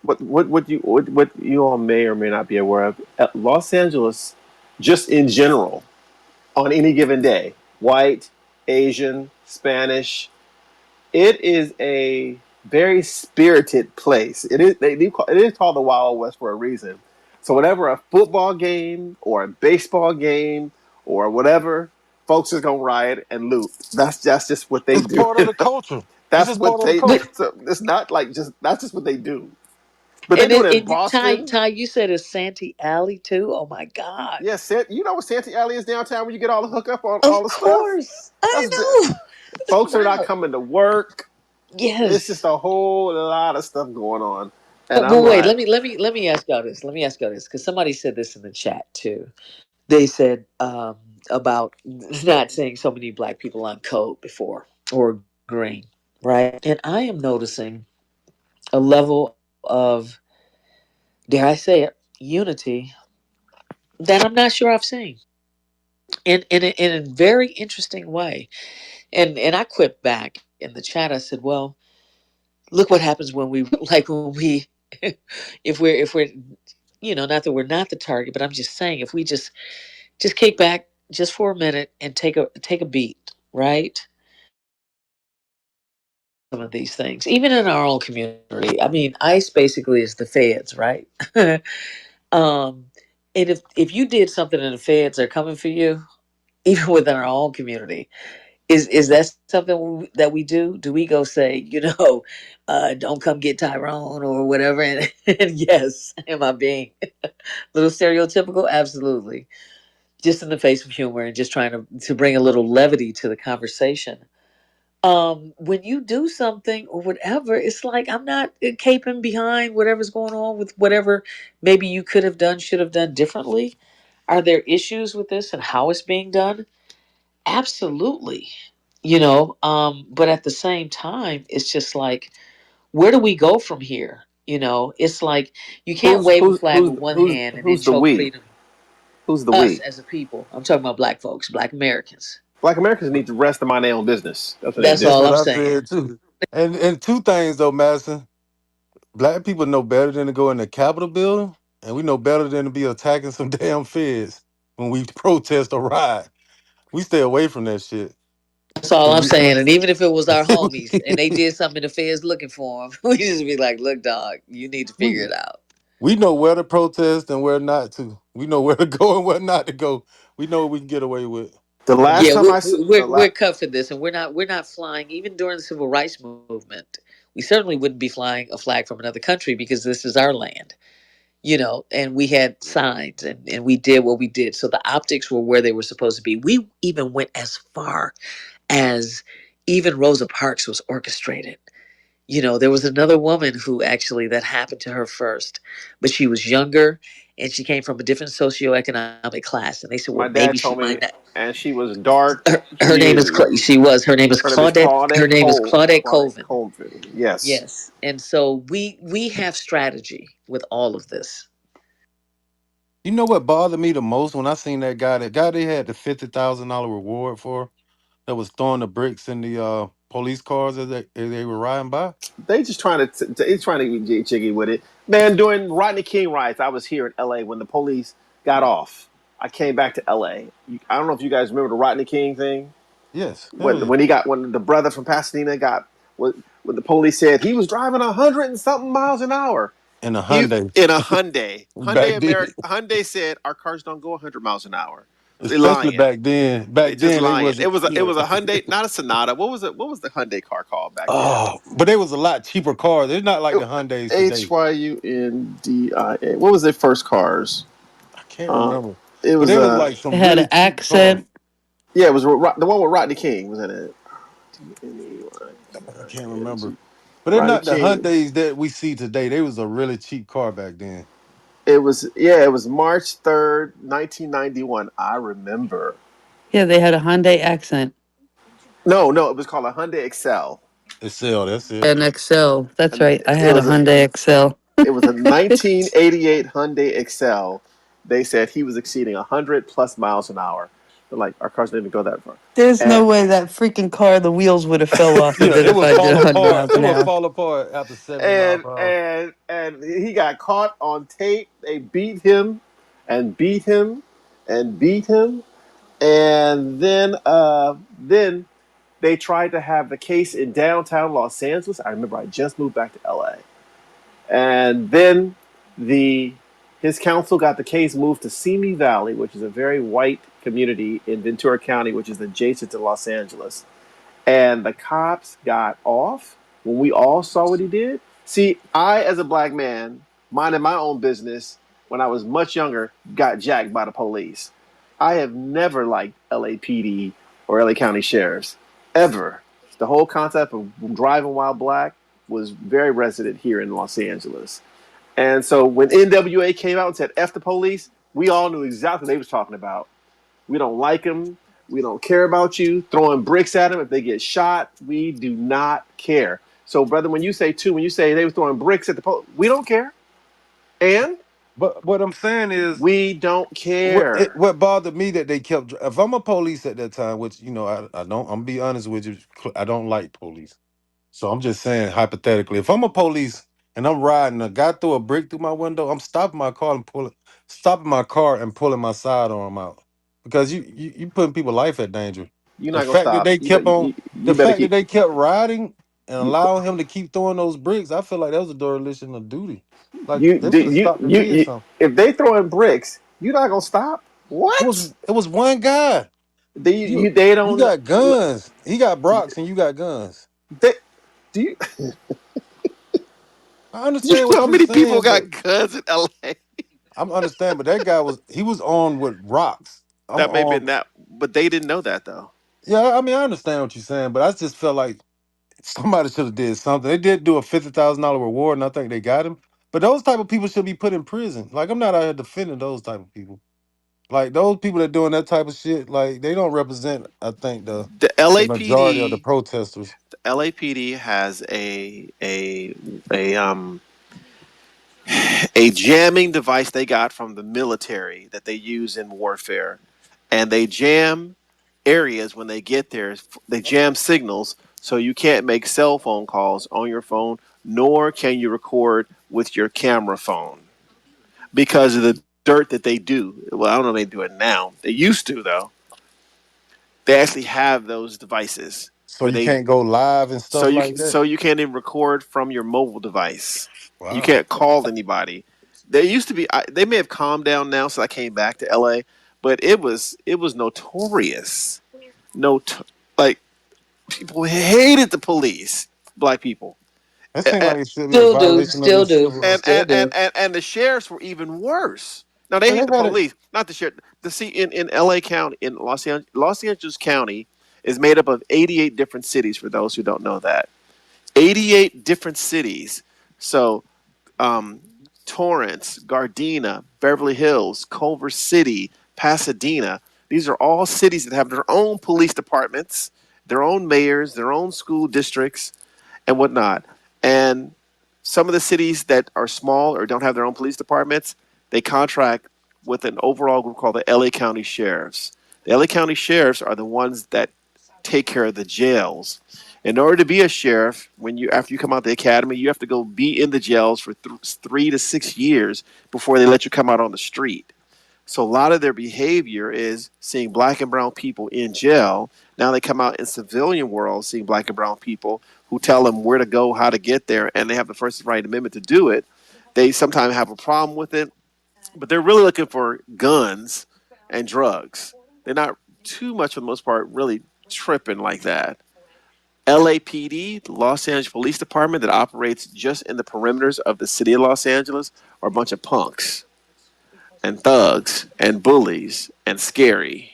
What you all may or may not be aware of, Los Angeles, just in general, on any given day, white, Asian, Spanish, it is a very spirited place. It is called the Wild West for a reason. So whenever a football game or a baseball game or whatever, folks is gonna riot and loot. That's just what they It's do. part of the culture. It's That's just what part of the they. But culture. So it's not like just that's just what they do. But they and do it it, in it Boston. Ty, you said it's Santee Alley too. Oh my God! Yes, you know what Santee Alley is downtown where you get all the hookup on all Of the stuff? course, I That's know. folks are not Wow. coming to work. It's just Yes. a whole lot of stuff going on. And But I'm wait, like, let me ask y'all this. Let me ask y'all this because somebody said this in the chat too. They said about not seeing so many black people on code before or green, right? And I am noticing a level of, dare I say it, unity that I'm not sure I've seen in a very interesting way. And I quipped back in the chat. I said, well, look what happens when we like when we if we're not that we're not the target, but I'm just saying if we just kick back just for a minute and take a beat, right? Some of these things, even in our own community. I mean, ICE basically is the feds, right? um, and if you did something and the feds are coming for you, even within our own community, is that something that we do? Do we go say, don't come get Tyrone or whatever? And yes, am I being a little stereotypical? Absolutely. Just in the face of humor and just trying to bring a little levity to the conversation. When you do something or whatever, it's like I'm not caping behind whatever's going on with whatever maybe you could have done, should have done differently. Are there issues with this and how it's being done? Absolutely. But at the same time, it's just like, where do we go from here? It's like you can't who's wave a who's flag who's with one who's hand and then who's the choke we? freedom. Who's the Us we? as a people. I'm talking about black folks, black Americans. Black Americans need to rest and mind their own business. That's what they That's do. That's all what I'm I saying. said too. And two things though, Madison. Black people know better than to go in the Capitol building, and we know better than to be attacking some damn feds when we protest or riot. We stay away from that shit. That's all 'Cause I'm we, saying. And even if it was our homies and they did something and the feds looking for them, we just be like, look, dog, you need to figure we it out. we know where to protest and where not to. We know where to go and where not to go. We know what we can get away with. The And last Yeah, time I saw the we're cut for this, and we're not flying. Even during the civil rights movement, we certainly wouldn't be flying a flag from another country because this is our land, and we had signs and we did what we did. So the optics were where they were supposed to be. We even went as far as even Rosa Parks was orchestrated. There was another woman who actually that happened to her first, but she was younger and she came from a different socioeconomic class. And they said, well, my maybe dad she told might me, not. and she was dark Her name is hued. her name is Her name is Claudette. Her Claudette name is Cole. Claudette Claudette Colvin. Colvin. Yes, Yes, and so we have strategy with all of this. you know what bothered me the most when I seen that guy they had the $50,000 reward for that was throwing the bricks in the police cars as they were riding by. they trying to get jiggy with it. Man, during Rodney King riots, I was here in L.A. when the police got off. I came back to L.A. I don't know if you guys remember the Rodney King thing Yes, hell when yeah. when the brother from Pasadena got when the police said he was driving 100 and something miles an hour. In a He Hyundai in a Hyundai. back then, Hyundai said our cars don't go 100 miles an hour. They especially lying. back then. They Back just then they lying. It wasn't. was Yeah. a Hyundai, not a Sonata. What was the Hyundai car called back then? Oh, but they was a lot cheaper cars. They're not like the Hyundais today. Hyundia. What was their first cars? I can't Uh, remember, it but was they was like It some had really an cheap cars. accent. yeah, it was the one with Rodney King was in it. I can't remember, but they're Rodney not the King. Hyundais that we see today. They was a really cheap car back then. It was March 3rd, 1991. I remember. Yeah, they had a Hyundai accent. No, it was called a Hyundai Excel. Excel, that's it. An Excel. That's And right. I it had a was a Hyundai Excel. it was a 1988 Hyundai Excel. They said he was exceeding 100 plus miles an hour. They're like, our cars didn't even go that far. There's And no way that freaking car, the wheels would have fell off of Yeah, it it if would I did fall 100 apart. miles It an would hour. fall apart after 70 miles per hour. and he got caught on tape. They beat him and beat him and beat him, and then they tried to have the case in downtown Los Angeles. I remember I just moved back to L.A. and then the his counsel got the case moved to Simi Valley, which is a very white community in Ventura County, which is adjacent to Los Angeles. And the cops got off when we all saw what he did. See, I, as a black man, minding my own business when I was much younger, got jacked by the police. I have never liked LAPD or LA County sheriffs, ever. The whole concept of driving while black was very resident here in Los Angeles. And so when NWA came out and said F the police, we all knew exactly what they was talking about. We don't like them. We don't care about you. Throwing bricks at them. If they get shot, we do not care. So, brother, when you say they were throwing bricks at the police, we don't care. And But what I'm saying is, we don't care. what bothered me that they kept. If I'm a police at that time, which I don't. I'm be honest with you, I don't like police. So I'm just saying hypothetically, if I'm a police and I'm riding, a guy threw a brick through my window, I'm stopping my car and pulling my sidearm out because you putting people's life at danger. You're The not gonna fact that stop. they kept on, the You better fact that keep they kept riding and you allowing him to keep throwing those bricks, I feel like that was a dereliction of duty. Like you they should have stopped and did you. something. If they throwing bricks, you're not gonna stop. What? It was one guy. They You don't. got guns. He got Brocks and you got guns. They, do you I you understand know what how you're many people saying, but got guns in LA? I'm understand. But that guy he was on with rocks. I'm That may have on. been that, but they didn't know that though. Yeah, I mean I understand what you're saying, but I just felt like somebody should have did something. They did do a $50,000 reward, and I think they got him. But those type of people should be put in prison. Like I'm not out here defending those type of people. Like those people that doing that type of shit, like they don't represent. I think The the majority of the LAPD protesters. LAPD has a a jamming device they got from the military that they use in warfare, and they jam areas when they get there. They jam signals, so you can't make cell phone calls on your phone, nor can you record with your camera phone because of the dirt that they do. Well, I don't know if they do it now. They used to though. They actually have those devices So where you they can't go live and stuff like that. so you can't even record from your mobile device. You Wow. can't call anybody. There used to be. They may have calmed down now since I came back to LA, but it was notorious. No, like people hated the police, black people, That seems and like it should be a Still do, violation of your still do, civil. and still and and, do. and, and the sheriffs were even worse. Now they Man, hate they've the had it. police, not the sheriff. The see in LA County, in Los Angeles County is made up of 88 different cities. For those who don't know that, 88 different cities. So um, Torrance, Gardena, Beverly Hills, Culver City, Pasadena. These are all cities that have their own police departments, their own mayors, their own school districts, and whatnot. And some of the cities that are small or don't have their own police departments, they contract with an overall group called the LA County Sheriffs. The LA County Sheriffs are the ones that take care of the jails. In order to be a sheriff, when you after you come out of the academy, you have to go be in the jails for 3 to 6 years before they let you come out on the street. So a lot of their behavior is seeing black and brown people in jail. Now they come out in civilian world seeing black and brown people who tell them where to go, how to get there, and they have the First Right Amendment to do it. They sometimes have a problem with it, but they're really looking for guns and drugs. They're not too much for the most part really tripping like that. LAPD, the Los Angeles Police Department that operates just in the perimeters of the city of Los Angeles, are a bunch of punks and thugs and bullies and scary.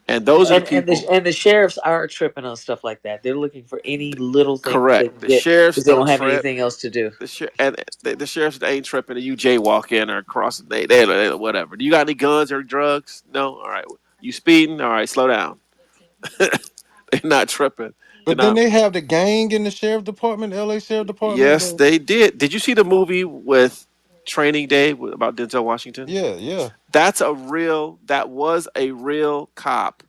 And those are the people. And the sheriffs are tripping on stuff like that. They're looking for any little thing that they Correct. can The get sheriffs because they don't don't have trip. anything else to do. The sheriffs ain't tripping. You jaywalk in or cross the they whatever. Do you got any guns or drugs? No. All right. You speeding? All right. Slow down. They're not tripping. They're But then not. they have the gang in the sheriff department, LA Sheriff Department. Yes, they did. Did you see the movie with Training Day about Denzel Washington? Yeah, yeah. That was a real cop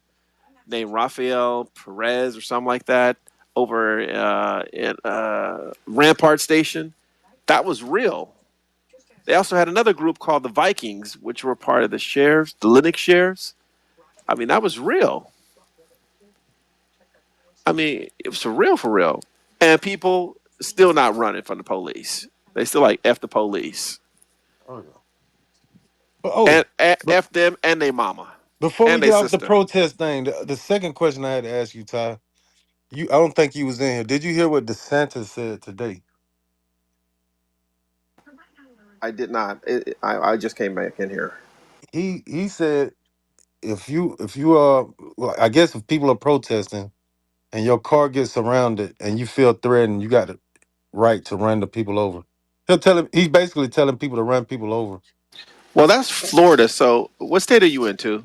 named Rafael Perez or something like that over in Rampart Station. That was real. They also had another group called the Vikings, which were part of the sheriffs, the Linux sheriffs. I mean, that was real. I mean, it was for real, for real. And people still not running from the police. They still like F the police. Oh, yeah. But And but F them and they mama. before we And they get off the sister. protest thing, the second question I had to ask you, Ty, I don't think you was in here. Did you hear what DeSantis said today? I did not. I just came back in here. He said if you well, I guess if people are protesting and your car gets surrounded and you feel threatened, you got the right to run the people over. He's basically telling people to run people over. Well, that's Florida. So, what state are you into?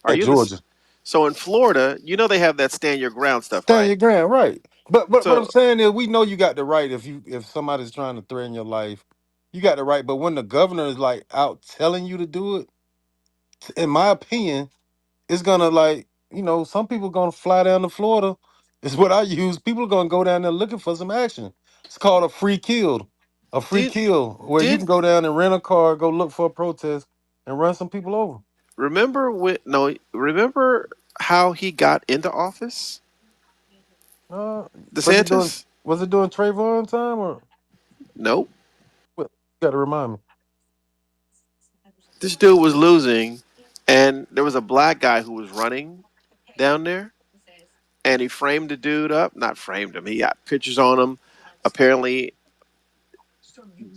Are At you in this? Georgia. So, in Florida, they have that stand your ground stuff, Stand right? your ground, right. But what I'm So, saying is we know you got the right if somebody's trying to threaten your life, you got the right. But when the governor is like out telling you to do it, in my opinion, it's gonna some people gonna fly down to Florida. Is what I use. People are gonna go down there looking for some action. It's called a free kill. A free did kill where you can did go down and rent a car, go look for a protest, and run some people over. remember when? No, remember how he got into office? Uh, was it doing DeSantis? was it doing Trayvon time or Nope. what? You gotta remind me. This dude was losing, and there was a black guy who was running down there, and he framed the dude up. Not framed him. He got pictures on him. Apparently,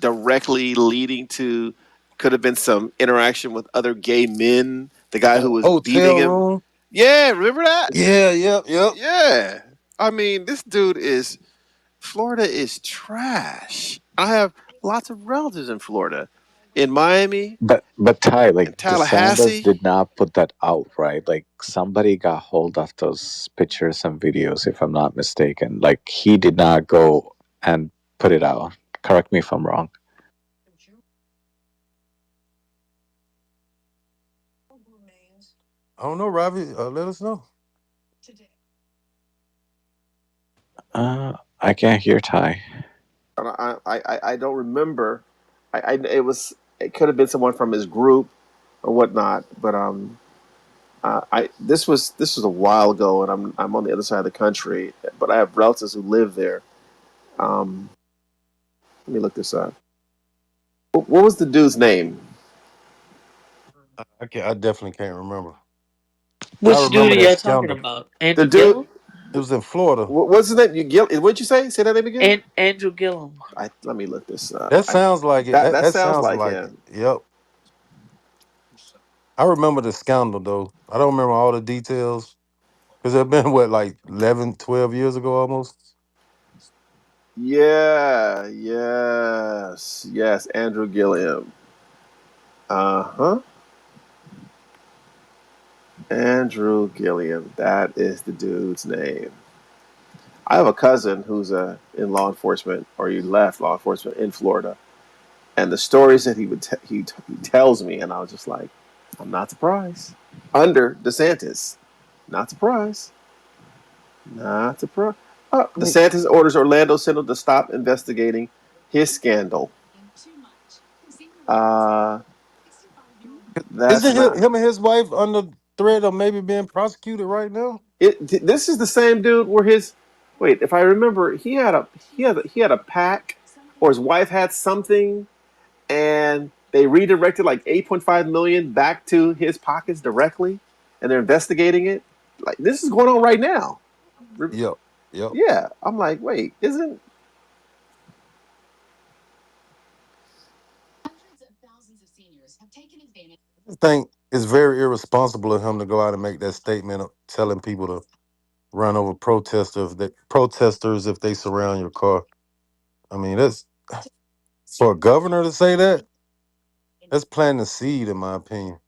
directly leading to could have been some interaction with other gay men. The guy who was beating Hotel him. room. Yeah, remember that? Yeah, yep. Yeah. I mean, this dude is Florida is trash. I have lots of relatives in Florida, in Miami, But Ty, like in the Sanders Tallahassee. did not put that out, right? Like somebody got hold of those pictures and videos, if I'm not mistaken. Like he did not go and put it out. Correct me if I'm wrong. I don't know, Robbie. Let us know. I can't hear Ty. I don't remember. It could have been someone from his group or whatnot, but I this was a while ago, and I'm on the other side of the country, but I have relatives who live there. Um, Let me look this up. What was the dude's name? I can't. I definitely can't remember. But I Which dude remember are that y'all talking scandal. about? The Andrew dude. Gillum? It was in Florida. What's his name? What'd you say? Say that name again. And Andrew Gillum. Let me look this up. That sounds like it. That That, that that sounds sounds like like it. him. Yep. I remember the scandal though. I don't remember all the details because it been what like 11, 12 years ago almost. Yeah. Yes. Andrew Gilliam. Uh-huh. Andrew Gilliam. That is the dude's name. I have a cousin who's in law enforcement, or he left law enforcement in Florida, and the stories that he tells me, and I was just like, I'm not surprised. Under DeSantis, not surprised, not surprised. I mean, DeSantis orders Orlando Sentinel to stop investigating his scandal. Uh, that's isn't not him and his wife under threat of maybe being prosecuted right now? it. This is the same dude where his wait, if I remember, he had a pack, or his wife had something, and they redirected like 8.5 million back to his pockets directly, and they're investigating it. Like this is going on right now. Yep. Yep. Yeah, I'm like, wait, isn't I think it's very irresponsible of him to go out and make that statement of telling people to run over protesters if they surround your car. I mean, that's for a governor to say that. That's planting a seed, in my opinion.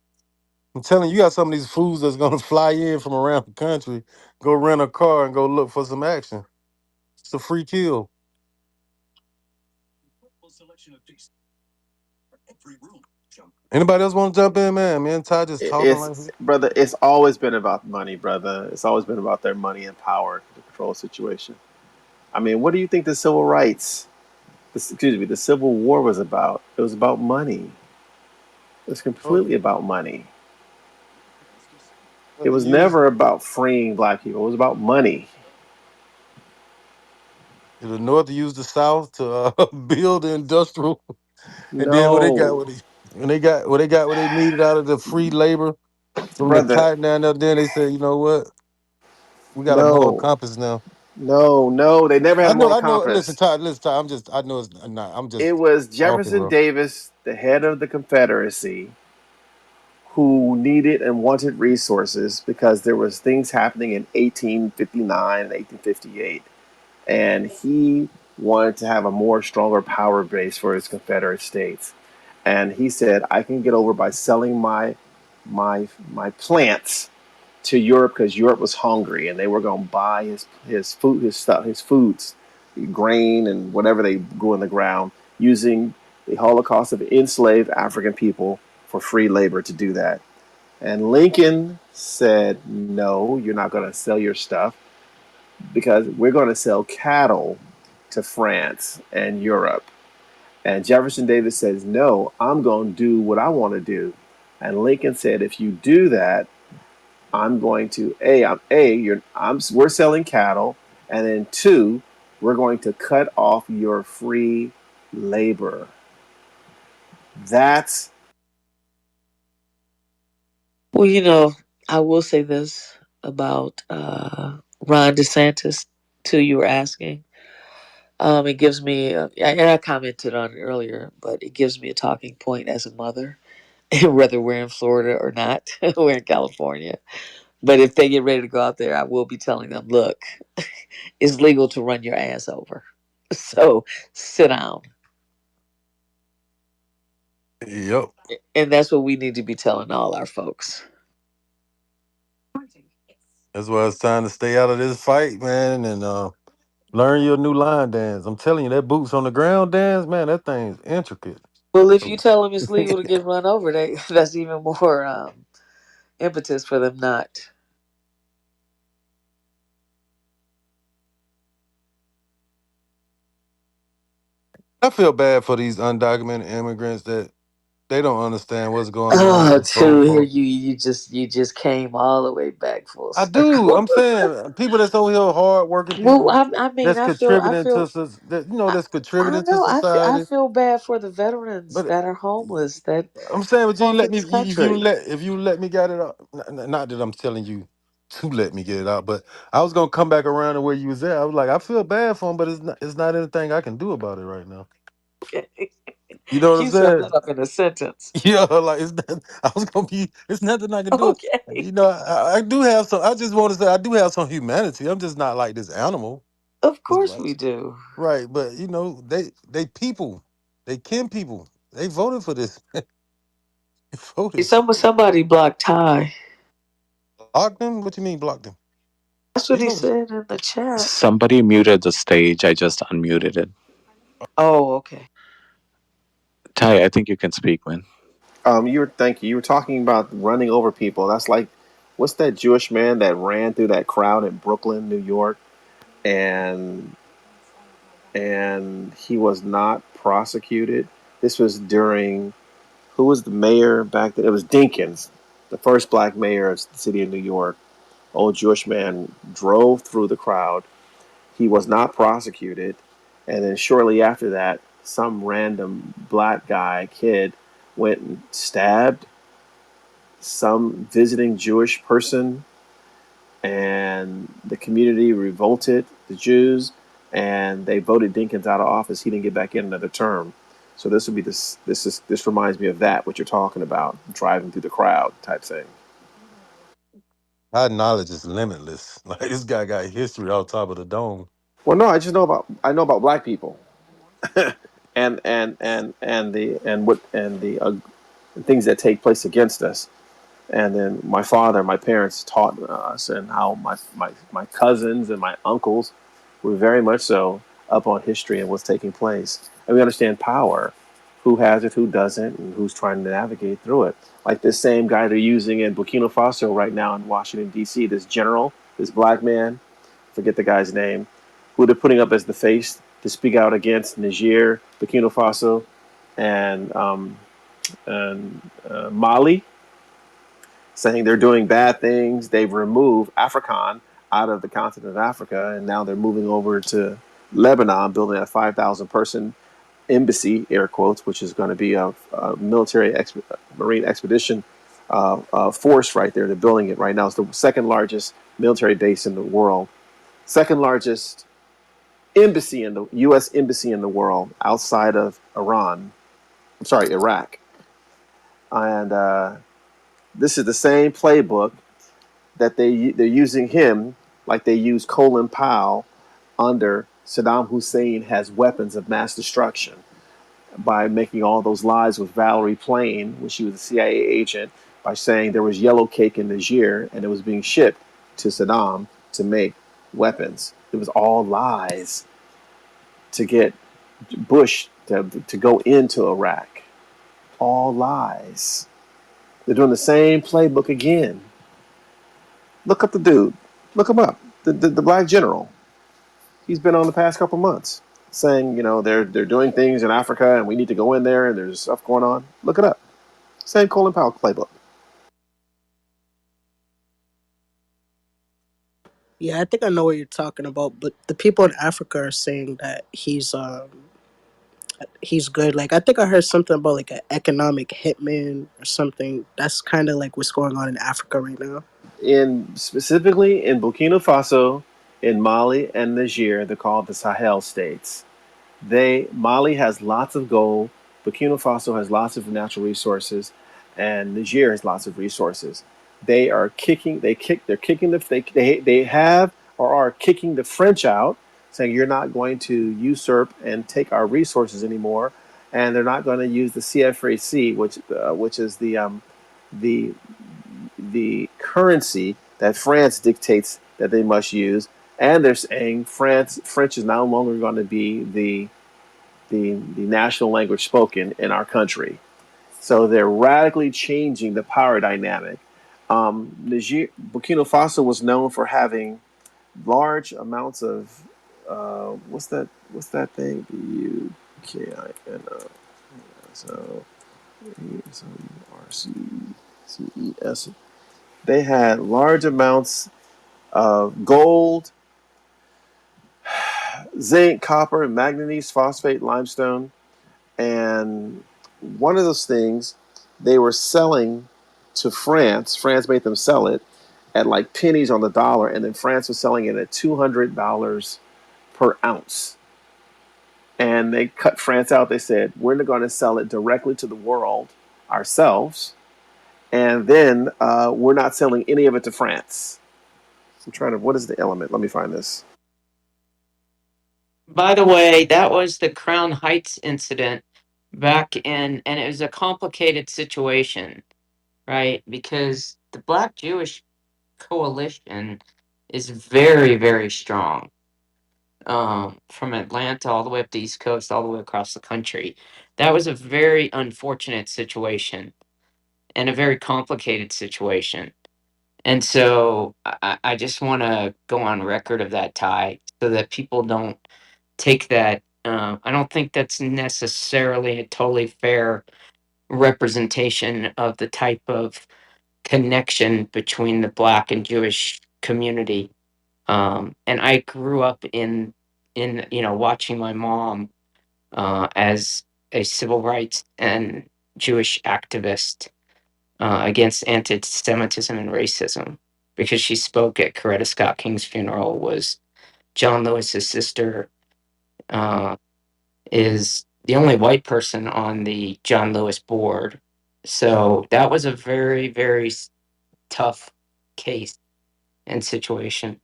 I'm telling you, you got some of these fools that's gonna fly in from around the country, go rent a car and go look for some action. It's a free kill. Anybody else want to jump in, man? Me and Ty just talking like it's brother? It's always been about money, brother. It's always been about their money and power to control a situation. I mean, what do you think the civil rights, excuse me, the Civil War was about? It was about money. It was oh, completely about money. It they was use never about freeing black people. It was about money. the North used the South to build the industrial, and then No, when they got what they needed out of the free labor from the brother. cotton down there, then they said, you know what, we got a moral No, compass now. no. They never had a moral I know. Listen, compass. Ty, listen, Ty. I know it's not. I'm It just was talking, Jefferson bro. Davis, the head of the Confederacy, who needed and wanted resources because there was things happening in 1859 and 1858, and he wanted to have a more stronger power base for his Confederate states. And he said, I can get over by selling my plants to Europe because Europe was hungry and they were going to buy his food, his stuff, his foods, grain and whatever they grew in the ground, using the Holocaust of enslaved African people for free labor to do that. And Lincoln said, no, you're not going to sell your stuff because we're going to sell cattle to France and Europe. And Jefferson Davis says, no, I'm going to do what I want to do. And Lincoln said, if you do that, I'm going to we're selling cattle, and then two, we're going to cut off your free labor. That's Well, I will say this about Ron DeSantis, too, you were asking. It gives me, and I commented on it earlier, but it gives me a talking point as a mother, whether we're in Florida or not. We're in California. But if they get ready to go out there, I will be telling them, look, it's legal to run your ass over. So sit down. Yep. And that's what we need to be telling all our folks. That's why it's time to stay out of this fight, man, and learn your new line dance. I'm telling you, that boots on the ground dance, man, that thing's intricate. Well, if you So, tell them it's legal to get run over, that's even more. impetus for them not. I feel bad for these undocumented immigrants that they don't understand what's going on with Oh, this whole to hear part. you just came all the way back full I do. circle. I'm saying people that's over here, hard working Well, people I mean, that's I feel, I contributing to feel, that I, that's I contributing to know, I society. feel bad for the veterans But that are homeless that I'm saying, but you ain't come to let me. this country. If you let me get it out. Not that I'm telling you to let me get it out, but I was gonna come back around to where you was at. I was like, I feel bad for him, but it's not anything I can do about it right now. Okay, You know what I'm you summed saying? that up in a sentence. Yeah, like it's not, I was gonna be. It's nothing I can do. Okay, You know, I do have some. I just want to say I do have some humanity. I'm just not like this animal. of It's course like, we do. right, but you know, they people, they kin people. They voted for this. They voted. Somebody blocked Ty. Block them? What you mean block them? That's what These he are said in the chat. Somebody muted the stage. I just unmuted it. Oh, okay. Ty, I think you can speak, man. Thank you. You were talking about running over people. That's like, what's that Jewish man that ran through that crowd in Brooklyn, New York, and he was not prosecuted. This was during, who was the mayor back then? It was Dinkins, the first black mayor of the city of New York. Old Jewish man drove through the crowd. He was not prosecuted, and then shortly after that, some random black guy kid went and stabbed some visiting Jewish person, and the community revolted, the Jews, and they voted Dinkins out of office. He didn't get back in another term. So this would be this. This reminds me of that what you're talking about, driving through the crowd type thing. our knowledge is limitless. Like this guy got history on top of the dome. Well, no, I know about black people, and the things that take place against us. And then my parents taught us, and how my cousins and my uncles were very much so up on history and what's taking place. And we understand power, who has it, who doesn't, and who's trying to navigate through it. Like this same guy they're using in Burkina Faso right now in Washington, D.C., this general, this black man, forget the guy's name, who they're putting up as the face to speak out against Niger, Burkina Faso, and, Mali, saying they're doing bad things. They've removed African out of the continent of Africa, and now they're moving over to Lebanon, building a 5,000 person embassy, air quotes, which is going to be a marine expedition force right there. They're building it right now. It's the second largest military base in the world, second largest embassy in the U.S. embassy in the world outside of Iran. I'm sorry, Iraq. And this is the same playbook that they're using him like they used Colin Powell under Saddam Hussein has weapons of mass destruction by making all those lies with Valerie Plame when she was a CIA agent, by saying there was yellow cake in Niger and it was being shipped to Saddam to make weapons. It was all lies to get Bush to go into Iraq. All lies. They're doing the same playbook again. Look up the dude. Look him up. The black general. He's been on the past couple months saying, they're doing things in Africa and we need to go in there and there's stuff going on. Look it up. Same Colin Powell playbook. Yeah, I think I know what you're talking about, but the people in Africa are saying that he's good. Like I think I heard something about like an economic hitman or something. That's kind of like what's going on in Africa right now. In specifically in Burkina Faso, in Mali and Niger, they're called the Sahel states. Mali has lots of gold, Burkina Faso has lots of natural resources, and Niger has lots of resources. They're kicking they have or are kicking the French out, saying you're not going to usurp and take our resources anymore, and they're not going to use the CFAC, which is the currency that France dictates that they must use, and they're saying French is no longer going to be the national language spoken in our country. So they're radically changing the power dynamic Burkina Faso was known for having large amounts of what's that thing? BUKIN. So RCCES. They had large amounts of gold, zinc, copper, manganese, phosphate, limestone, and one of those things they were selling to France. France made them sell it at like pennies on the dollar, and then France was selling it at $200 per ounce. And they cut France out. They said, we're going to sell it directly to the world ourselves, and then we're not selling any of it to France. I'm trying to, what is the element? Let me find this. By the way, that was the Crown Heights incident back in, and it was a complicated situation, right? Because the Black Jewish coalition is very, very strong, from Atlanta all the way up the East Coast, all the way across the country. That was a very unfortunate situation and a very complicated situation. And so I just want to go on record of that, Ty, so that people don't take that. I don't think that's necessarily a totally fair representation of the type of connection between the Black and Jewish community. And I grew up in watching my mom as a civil rights and Jewish activist against anti-Semitism and racism, because she spoke at Coretta Scott King's funeral. Was John Lewis's sister, is the only white person on the John Lewis board. So that was a very, very tough case and situation.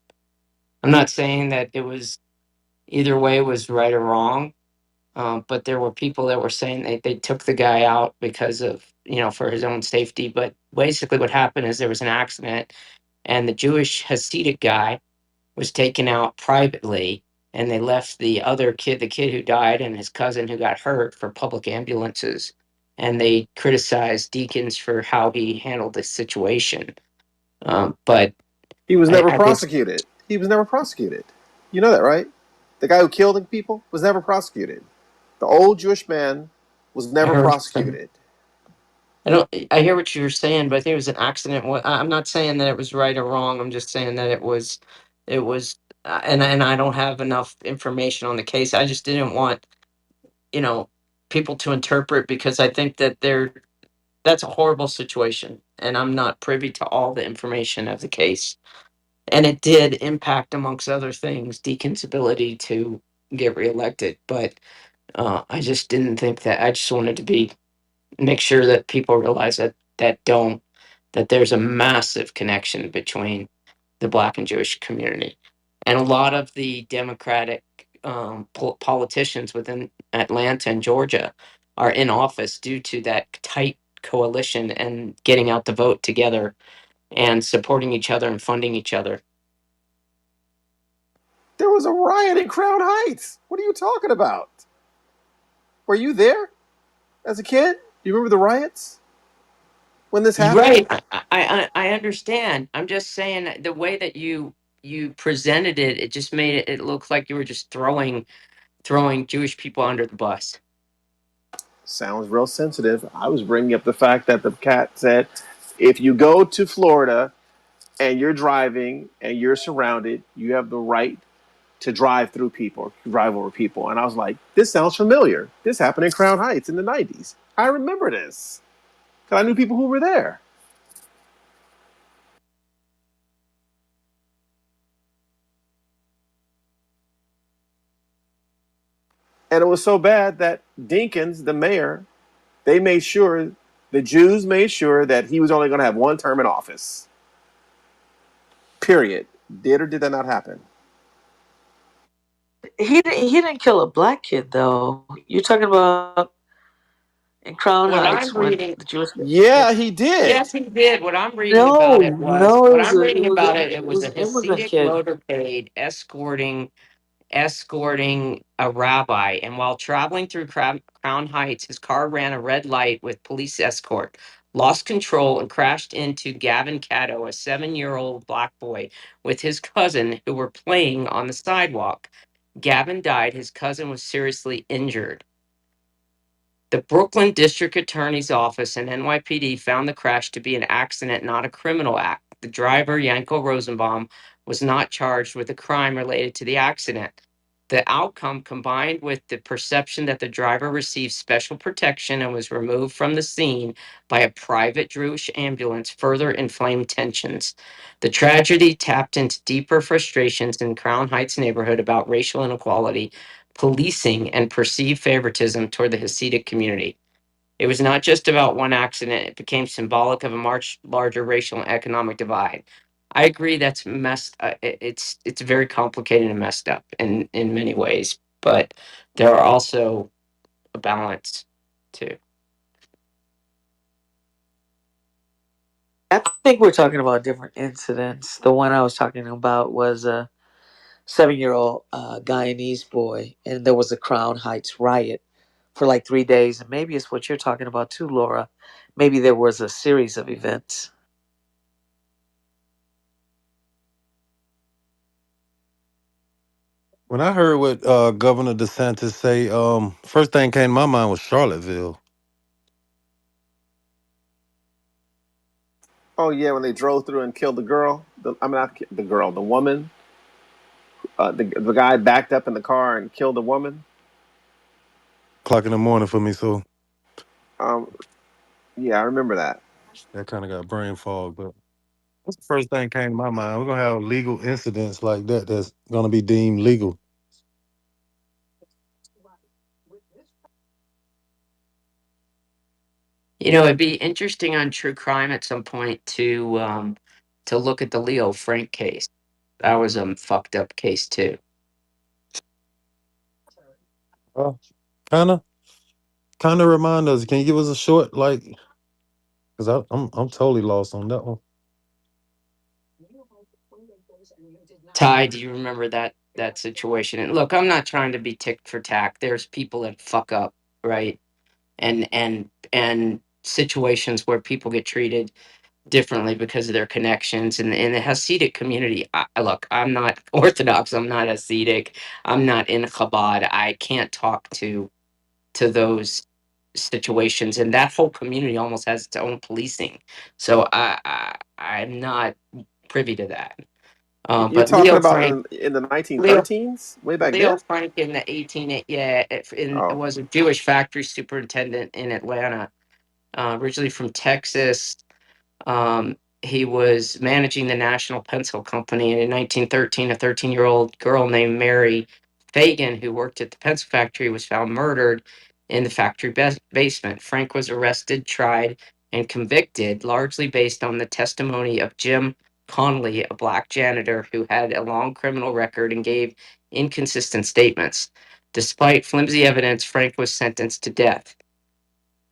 I'm not saying that it was either way was right or wrong, but there were people that were saying they took the guy out because of, for his own safety. But basically, what happened is there was an accident, and the Jewish Hasidic guy was taken out privately, and they left the other kid, the kid who died, and his cousin who got hurt, for public ambulances. And they criticized Deacons for how he handled this situation. But He was never I think prosecuted. He was never prosecuted. You know that, right? The guy who killed people was never prosecuted. The old Jewish man was I never heard some. prosecuted. I don't. I hear what you're saying, but I think it was an accident. I'm not saying that it was right or wrong. I'm just saying that it was. It was, and I don't have enough information on the case. I just didn't want, you know people to interpret, because I think that that's a horrible situation, and I'm not privy to all the information of the case. And it did impact, amongst other things, Deacon's ability to get reelected. But I just didn't think that. I just wanted to make sure that people realize that there's a massive connection between the Black and Jewish community, and a lot of the Democratic politicians within Atlanta and Georgia are in office due to that tight coalition and getting out the vote together and supporting each other and funding each other. There was a riot in Crown Heights. What are you talking about? Were you there as a kid? Do you remember the riots when this You're happened? right. I understand. I'm just saying the way that you presented it, it just made it look like you were just throwing Jewish people under the bus. Sounds real sensitive. I was bringing up the fact that the cat said, if you go to Florida and you're driving and you're surrounded, you have the right to drive through people, drive over people. And I was like, this sounds familiar. This happened in Crown Heights in the 90s. I remember this because I knew people who were there. And it was so bad that Dinkins, the mayor, they made sure, the Jews made sure that he was only going to have one term in office. Period. Did or did that not happen? He didn't kill a black kid though. You're talking about in Crown What I'm Heights when reading, the Jewish. Yeah, he did. yes, he did. What I'm reading No, about it was, no, what I'm reading about it, it it was was a an immigrant Hasidic kid. motorcade escorting a rabbi, and while traveling through Crown Heights, his car ran a red light with police escort. lost control and crashed into Gavin Caddo, a 7-year-old black boy, with his cousin who were playing on the sidewalk. Gavin died. His cousin was seriously injured. The Brooklyn District Attorney's Office and NYPD found the crash to be an accident, not a criminal act. The driver, Yanko Rosenbaum, was not charged with a crime related to the accident. The outcome, combined with the perception that the driver received special protection and was removed from the scene by a private Jewish ambulance, further inflamed tensions. The tragedy tapped into deeper frustrations in Crown Heights neighborhood about racial inequality, policing, and perceived favoritism toward the Hasidic community. It was not just about one accident, it became symbolic of a much larger racial and economic divide. I agree that's messed it's very complicated and messed up in many ways, but there are also a balance too. I think we're talking about different incidents. The one I was talking about was a 7-year-old Guyanese boy, and there was a Crown Heights riot for like 3 days. And maybe it's what you're talking about too, Laura. Maybe there was a series of events. When I heard what Governor DeSantis say, first thing came to my mind was Charlottesville. Oh yeah, when they drove through and killed the girl. I mean, not the girl, the woman. The guy backed up in the car and killed the woman. O'clock in the morning for me, so Um, yeah, I remember that. that kind of got brain fog. But that's the first thing came to my mind. We're gonna have legal incidents like that that's gonna be deemed legal. It'd be interesting on true crime at some point to look at the Leo Frank case. That was a fucked up case too. Uh, kind of, kind of remind us. Can you give us a short, like, because I'm totally lost on that one. Ty, do you remember that situation? And look, I'm not trying to be tick for tack. There's people that fuck up, right? And situations where people get treated differently because of their connections. And in the Hasidic community, look, I'm not Orthodox. I'm not Hasidic. I'm not in Chabad. I can't talk to those situations, and that whole community almost has its own policing. So I'm not privy to that. You're But talking about in the Leo 1913s, way back Leo then. Frank in the 18 yeah Oh, was a Jewish factory superintendent in Atlanta, originally from Texas. He was managing the National Pencil Company, and in 1913, a 13-year-old girl named Mary Fagan, who worked at the pencil factory, was found murdered in the factory basement. Frank was arrested, tried, and convicted, largely based on the testimony of Jim Conley, a black janitor who had a long criminal record and gave inconsistent statements. Despite flimsy evidence, Frank was sentenced to death.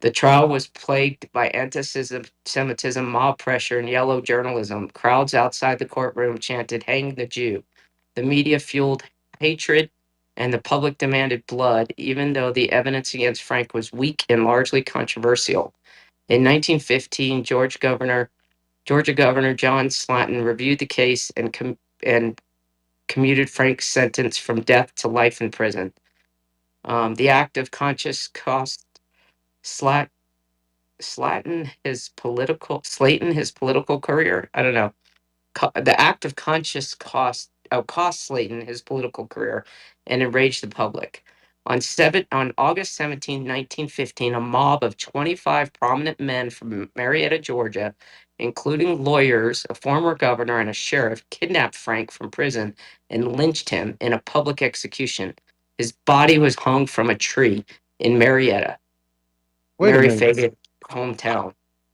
The trial was plagued by anti-Semitism, mob pressure, and yellow journalism. Crowds outside the courtroom chanted, "Hang the Jew." The media fueled hatred, and the public demanded blood, even though the evidence against Frank was weak and largely controversial. In 1915, Georgia Governor John Slatton reviewed the case and commuted Frank's sentence from death to life in prison. The act of conscious cost Slat Slayton his political career. I don't know. The act of conscious cost Slayton his political career and enraged the public. On August 17, 1915, a mob of 25 prominent men from Marietta, Georgia, including lawyers, a former governor, and a sheriff, kidnapped Frank from prison and lynched him in a public execution. His body was hung from a tree in Marietta, Wait a Mary minute. Fagan's hometown.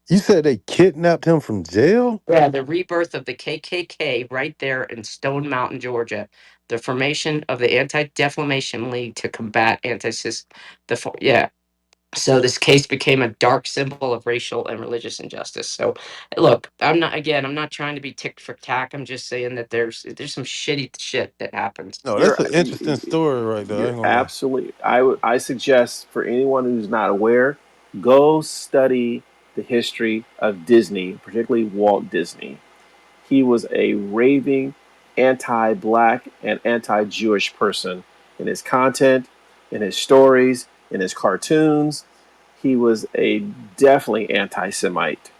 You said they kidnapped him from jail? Yeah, the rebirth of the KKK right there in Stone Mountain, Georgia. The formation of the Anti-Defamation League to combat yeah. So this case became a dark symbol of racial and religious injustice. So, look, I'm not trying to be tick for tack. I'm just saying that there's some shitty shit that happens. No, that's you're an interesting story right there. I you're ain't gonna lie. absolutely. I suggest for anyone who's not aware, go study. the history of Disney, particularly Walt Disney. He was a raving anti black and anti Jewish person in his content, in his stories, in his cartoons. He was a definitely anti Semite.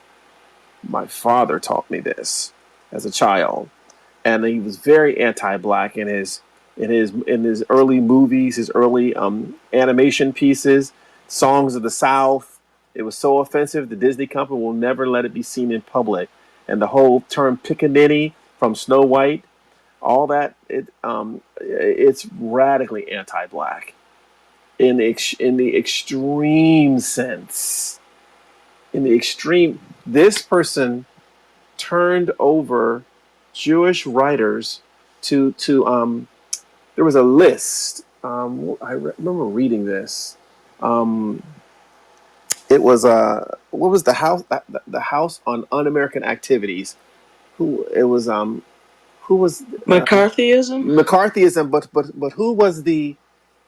My father taught me this as a child, and he was very anti-black in his early movies, his early animation pieces, songs of the South. It was so offensive. The Disney company will never let it be seen in public, and the whole term pickaninny from Snow White, all that it's radically anti-black in the extreme sense. In the extreme, this person turned over Jewish writers to there was a list. Remember reading this. Um, it was what was the house the house on un-American activities? Who it was? Who was McCarthyism? McCarthyism? But who was the?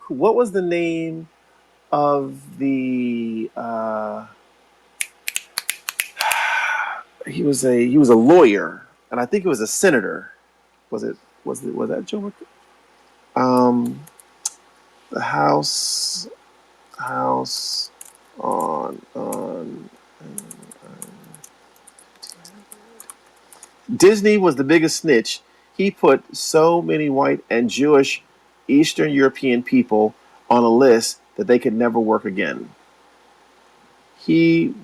What was the name of the? He was a lawyer, and I think he was a senator. Was it was that Joe? Um, the house on Disney was the biggest snitch. He put so many white and Jewish Eastern European people on a list that they could never work again. He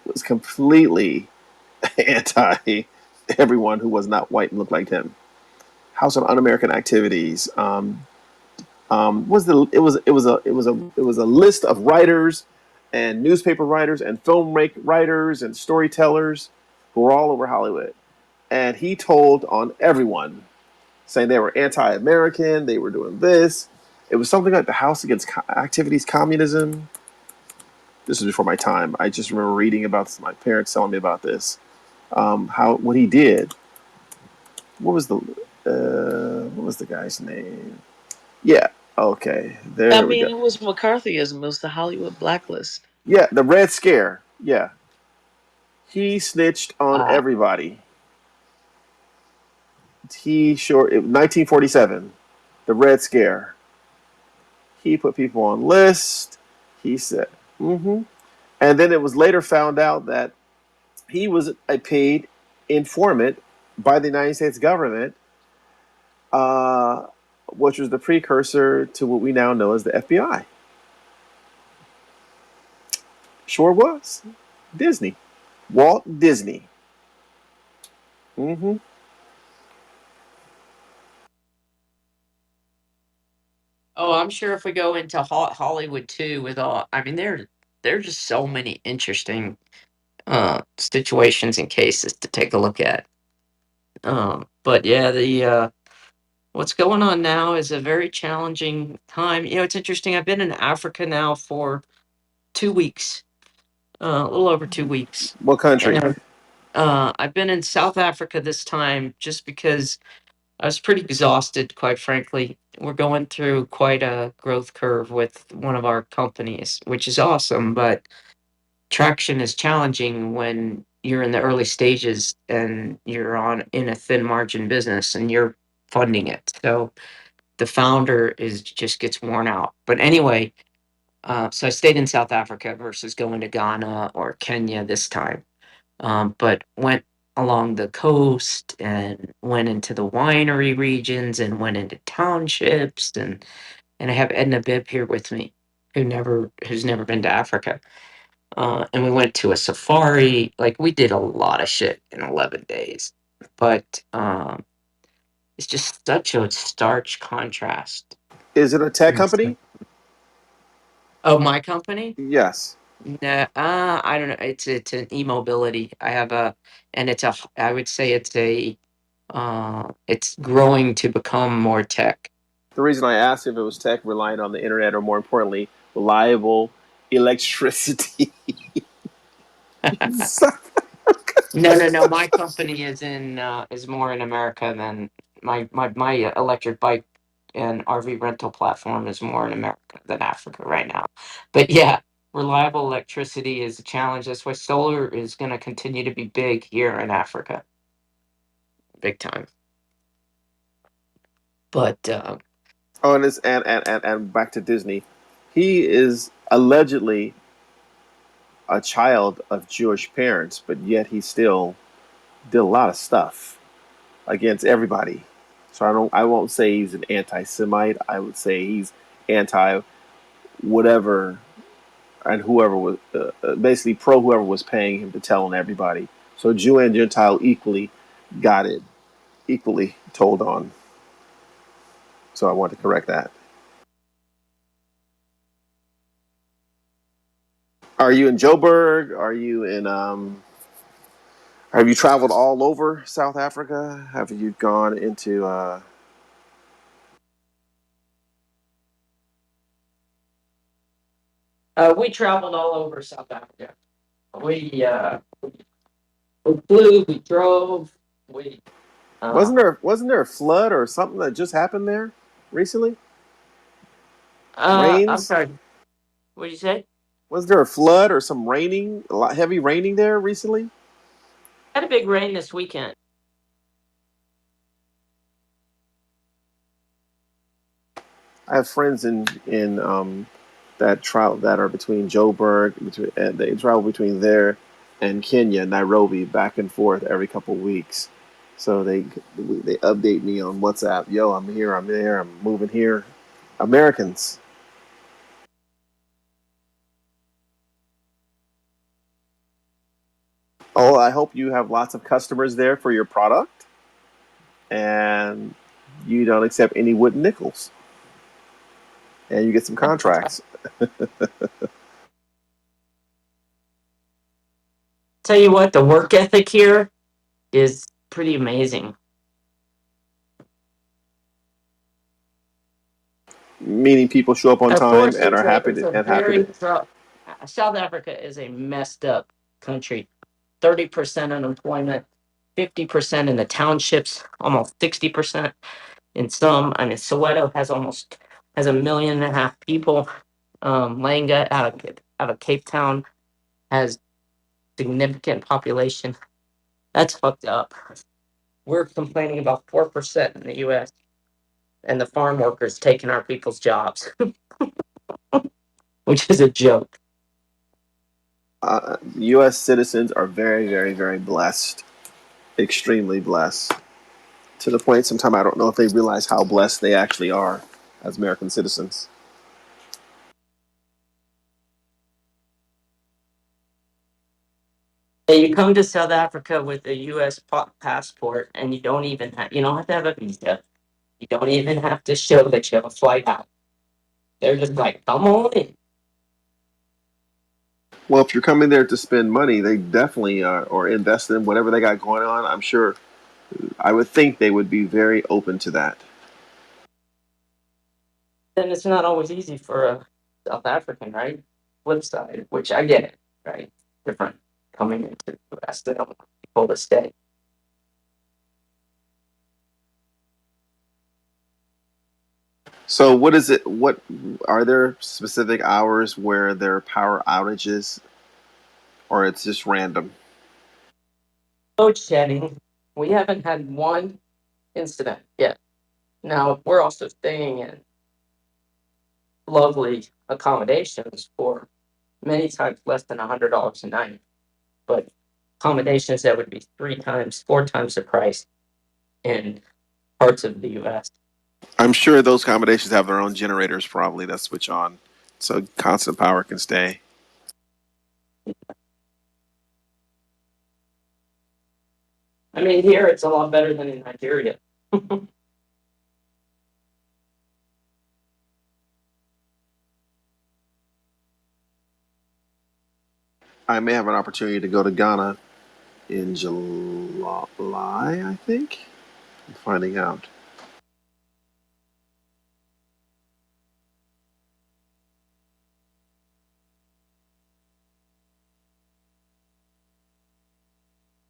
was completely anti everyone who was not white and looked like him. House of Un-American Activities. Was the it was a list of writers and newspaper writers and film writers and storytellers who were all over Hollywood, and he told on everyone, saying they were anti-American, they were doing this. It was something like the House Against Activities Communism. This was before my time. I just remember reading about this. My parents telling me about this. How what he did. What was the guy's name? Yeah. Okay. I There we go. mean, it was McCarthyism. It was the Hollywood blacklist. Yeah, the Red Scare. Yeah, he snitched on Uh, everybody. He sure 1947, the Red Scare. He put people on lists. He said, mm-hmm. And then it was later found out that he was a paid informant by the United States government, uh, which was the precursor to what we now know as the FBI. Sure was Disney, Walt Disney. Mm-hmm. Oh, I'm sure if we go into Hollywood too, with all, I mean, there are just so many interesting situations and cases to take a look at. But yeah, the what's going on now is a very challenging time. You know, it's interesting. I've been in Africa now for 2 weeks, a little over 2 weeks, What country? and I've been in South Africa this time just because I was pretty exhausted, quite frankly. We're going through quite a growth curve with one of our companies, which is awesome, but traction is challenging when you're in the early stages and you're on in a thin margin business and you're funding it. So the founder is just gets worn out. But anyway, so I stayed in South Africa versus going to Ghana or Kenya this time. But went along the coast and went into the winery regions and went into townships and I have Edna Bibb here with me who's never been to Africa. And we went to a safari. Like we did a lot of shit in 11 days. But it's just such a starch contrast. Is it a tech It's company? like, oh, my company? Yes. No, I don't know. It's an e-mobility. I have a, and it's a. I would say it's growing to become more tech. The reason I asked if it was tech relying on the internet or more importantly, reliable electricity. No, no, no. My company is more in America than my electric bike and RV rental platform is more in America than Africa right now. But yeah, reliable electricity is a challenge. That's why solar is going to continue to be big here in Africa, big time. But Oh, and it's and back to Disney. He is allegedly a child of Jewish parents, but yet he still did a lot of stuff against everybody. So I won't say he's an anti-Semite. I would say he's anti whatever and whoever was basically pro whoever was paying him to tell on everybody. So Jew and Gentile equally got it equally told on. So I want to correct that. Are you in Joburg? Are you in have you traveled all over South Africa? Have you gone into we traveled all over South Africa. We flew, we drove, we. wasn't there a flood or something that just happened there recently? I'm Rains? sorry. What did you say? Was there a flood or some raining, a lot heavy raining there recently? Had a big rain this weekend. I have friends in that travel that are between Joburg, between they travel between there and Kenya, Nairobi, back and forth every couple of weeks. So they update me on WhatsApp. Yo, I'm here. I'm there. I'm moving here. Americans. Oh, I hope you have lots of customers there for your product, and you don't accept any wooden nickels, and you get some contracts. Tell you what, the work ethic here is pretty amazing. Meaning people show up on Of time course, and are happy it's to a and happy to. very South Africa is a messed up country. 30% unemployment, 50% in the townships, almost 60% in some. I mean, Soweto has 1.5 million people. Langa out of Cape Town has significant population. That's fucked up. We're complaining about 4% in the U.S. and the farm workers taking our people's jobs, which is a joke. U.S. citizens are very, very, very blessed, extremely blessed, to the point sometimes I don't know if they realize how blessed they actually are as American citizens. Hey, you come to South Africa with a U.S. passport, and you don't have to have a visa. You don't even have to show that you have a flight out. They're just like, come on in. Well, if you're coming there to spend money, they definitely or invest in whatever they got going on. I'm sure. I would think they would be very open to that. Then it's not always easy for a South African, right? Flip side, which I get it, right? Different coming into the U.S. They don't want people to stay. So, what is it? What are there specific hours where there are power outages, or it's just random? Load shedding. We haven't had one incident yet. Now we're also staying in lovely accommodations for many times less than $100 a night, but accommodations that would be 3 times, 4 times the price in parts of the U.S. I'm sure those accommodations have their own generators, probably that switch on, so constant power can stay. I mean, here it's a lot better than in Nigeria. I may have an opportunity to go to Ghana in July, I think. I'm finding out.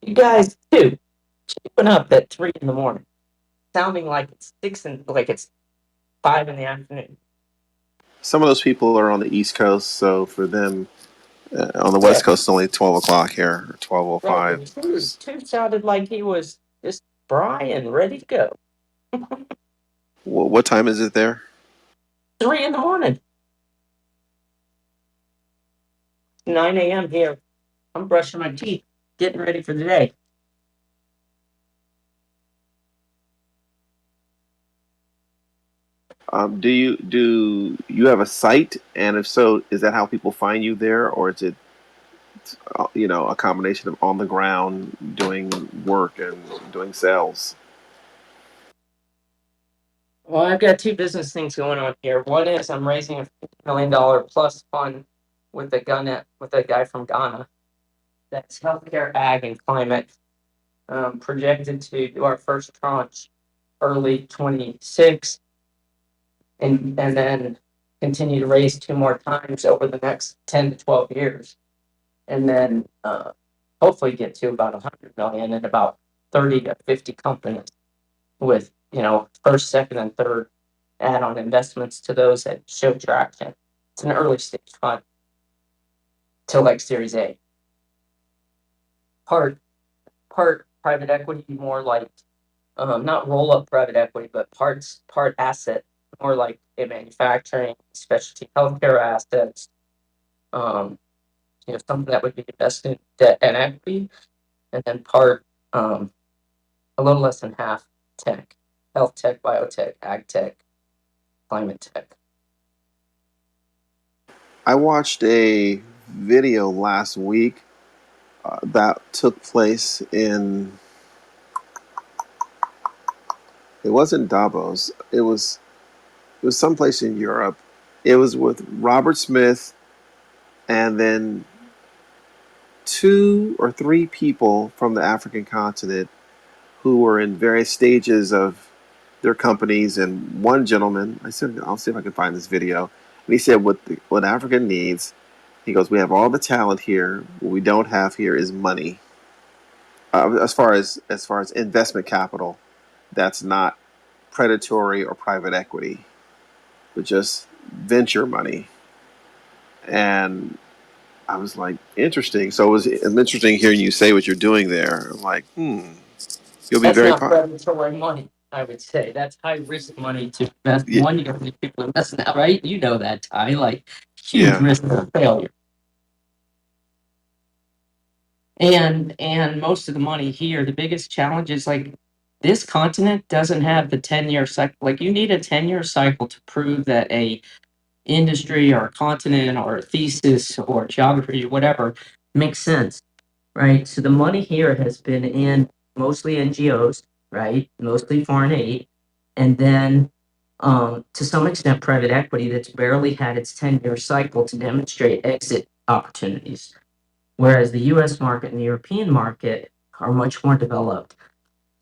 You guys too, keeping up at 3 in the morning, sounding like it's 5 in the afternoon. Some of those people are on the East Coast, so for them, on the Yeah, West Coast, it's only 12 o'clock here, or right. 12:05. And two sounded like he was just spry and ready to go. What time is it there? 3 in the morning, 9 a.m. here. I'm brushing my teeth, getting ready for the day. Do you have a site, and if so, is that how people find you there, or is it a combination of on the ground doing work and doing sales? Well, I've got two business things going on here. One is I'm raising a $50 million plus fund with with a guy from Ghana. That's healthcare, ag, and climate. Projected to do our first tranche early 26, and then continue to raise two more times over the next 10 to 12 years, and then hopefully get to about 100 million and about 30 to 50 companies with first, second, and third add-on investments to those that show traction. It's an early stage fund to like Series A. Part private equity, more like not roll up private equity, but part asset, more like a manufacturing, specialty healthcare assets. Um, something that would be invested in debt and equity, and then part a little less than half tech, health tech, biotech, ag tech, climate tech. I watched a video last week that took place in. It wasn't Davos. It was someplace in Europe. It was with Robert Smith, and then two or three people from the African continent who were in various stages of their companies. And one gentleman, I said, I'll see if I can find this video. And he said, what Africa needs, he goes, we have all the talent here. What we don't have here is money. As far as investment capital, that's not predatory or private equity, but just venture money. And I was like, interesting. So it's interesting hearing you say what you're doing there. I'm like, you'll be That's very not pot. predatory money, I would say. That's high risk money to invest. Yeah, One, you don't need people investing that, right? You know that, Ty. Like huge yeah. risk of failure. And most of the money here, the biggest challenge is like this continent doesn't have the 10-year cycle. Like you need a 10-year cycle to prove that a industry or a continent or a thesis or geography or whatever makes sense, right? So the money here has been in mostly NGOs, right? Mostly foreign aid, and then to some extent private equity that's barely had its 10-year cycle to demonstrate exit opportunities. Whereas the US market and the European market are much more developed.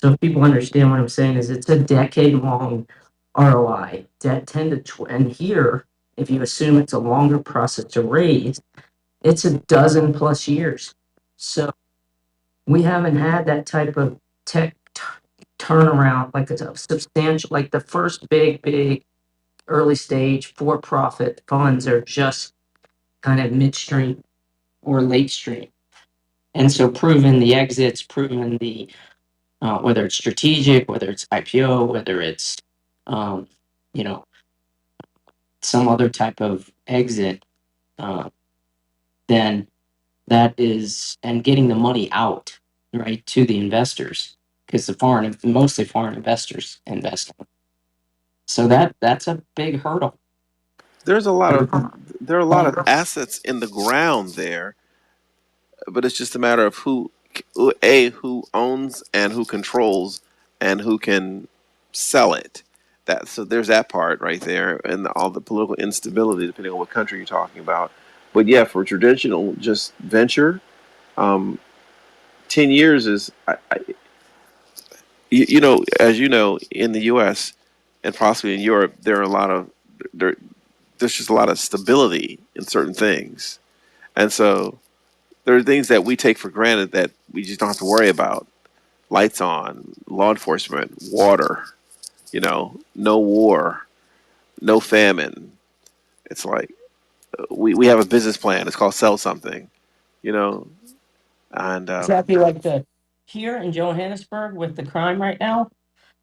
So if people understand what I'm saying is it's a decade long ROI, 10 to 20, and here, if you assume it's a longer process to raise, it's a dozen plus years. So we haven't had that type of tech turnaround, like it's a substantial, like the first big early stage for profit funds are just kind of midstream or late stream. And so proving the exits, proving the whether it's strategic, whether it's IPO, whether it's um, you know some other type of exit, uh, then that is and getting the money out right to the investors because mostly foreign investors invest. So that's a big hurdle. There's a lot of there are a lot of assets in the ground there, but it's just a matter of who owns and who controls and who can sell it. That so there's that part right there, and all the political instability depending on what country you're talking about. But yeah, for traditional just venture, um, 10 years is as you know, in the U.S. and possibly in Europe, there there's just a lot of stability in certain things, and so there are things that we take for granted that we just don't have to worry about. Lights on, law enforcement, water, no war, no famine, It's like we have a business plan. It's called sell something, you know, and Exactly like the here in Johannesburg with the crime right now,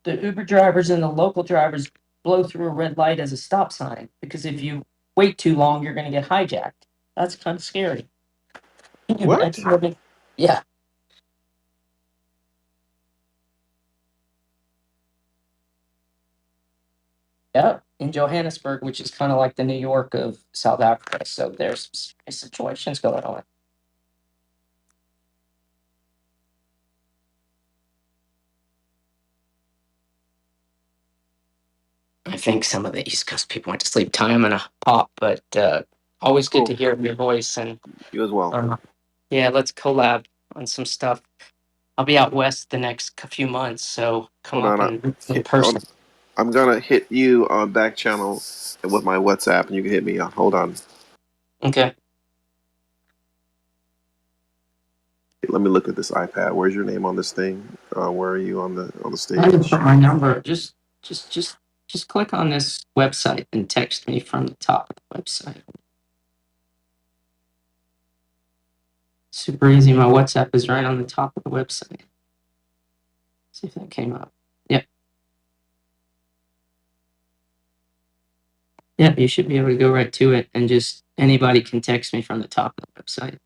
the Uber drivers and the local drivers blow through a red light as a stop sign because if you wait too long, you're going to get hijacked. That's kind of scary. Can you what? imagine living? Yeah, yeah, in Johannesburg, which is kind of like the New York of South Africa. So there's some serious situations going on. I think some of the East Coast people went to sleep. Ty, I'm gonna pop, but always good to Cool. hear your voice. And You as well. yeah, let's collab on some stuff. I'll be out west the next few months, so come Hold up on. and meet in person. I'm gonna hit you on back channel with my WhatsApp, and you can hit me. Hold on. Okay. Let me look at this iPad. Where's your name on this thing? Where are you on the I didn't stage? put my number. Just, just click on this website and text me from the top of the website. Super easy. My WhatsApp is right on the top of the website. See if that came up. Yep. Yep. You should be able to go right to it, and just anybody can text me from the top of the website.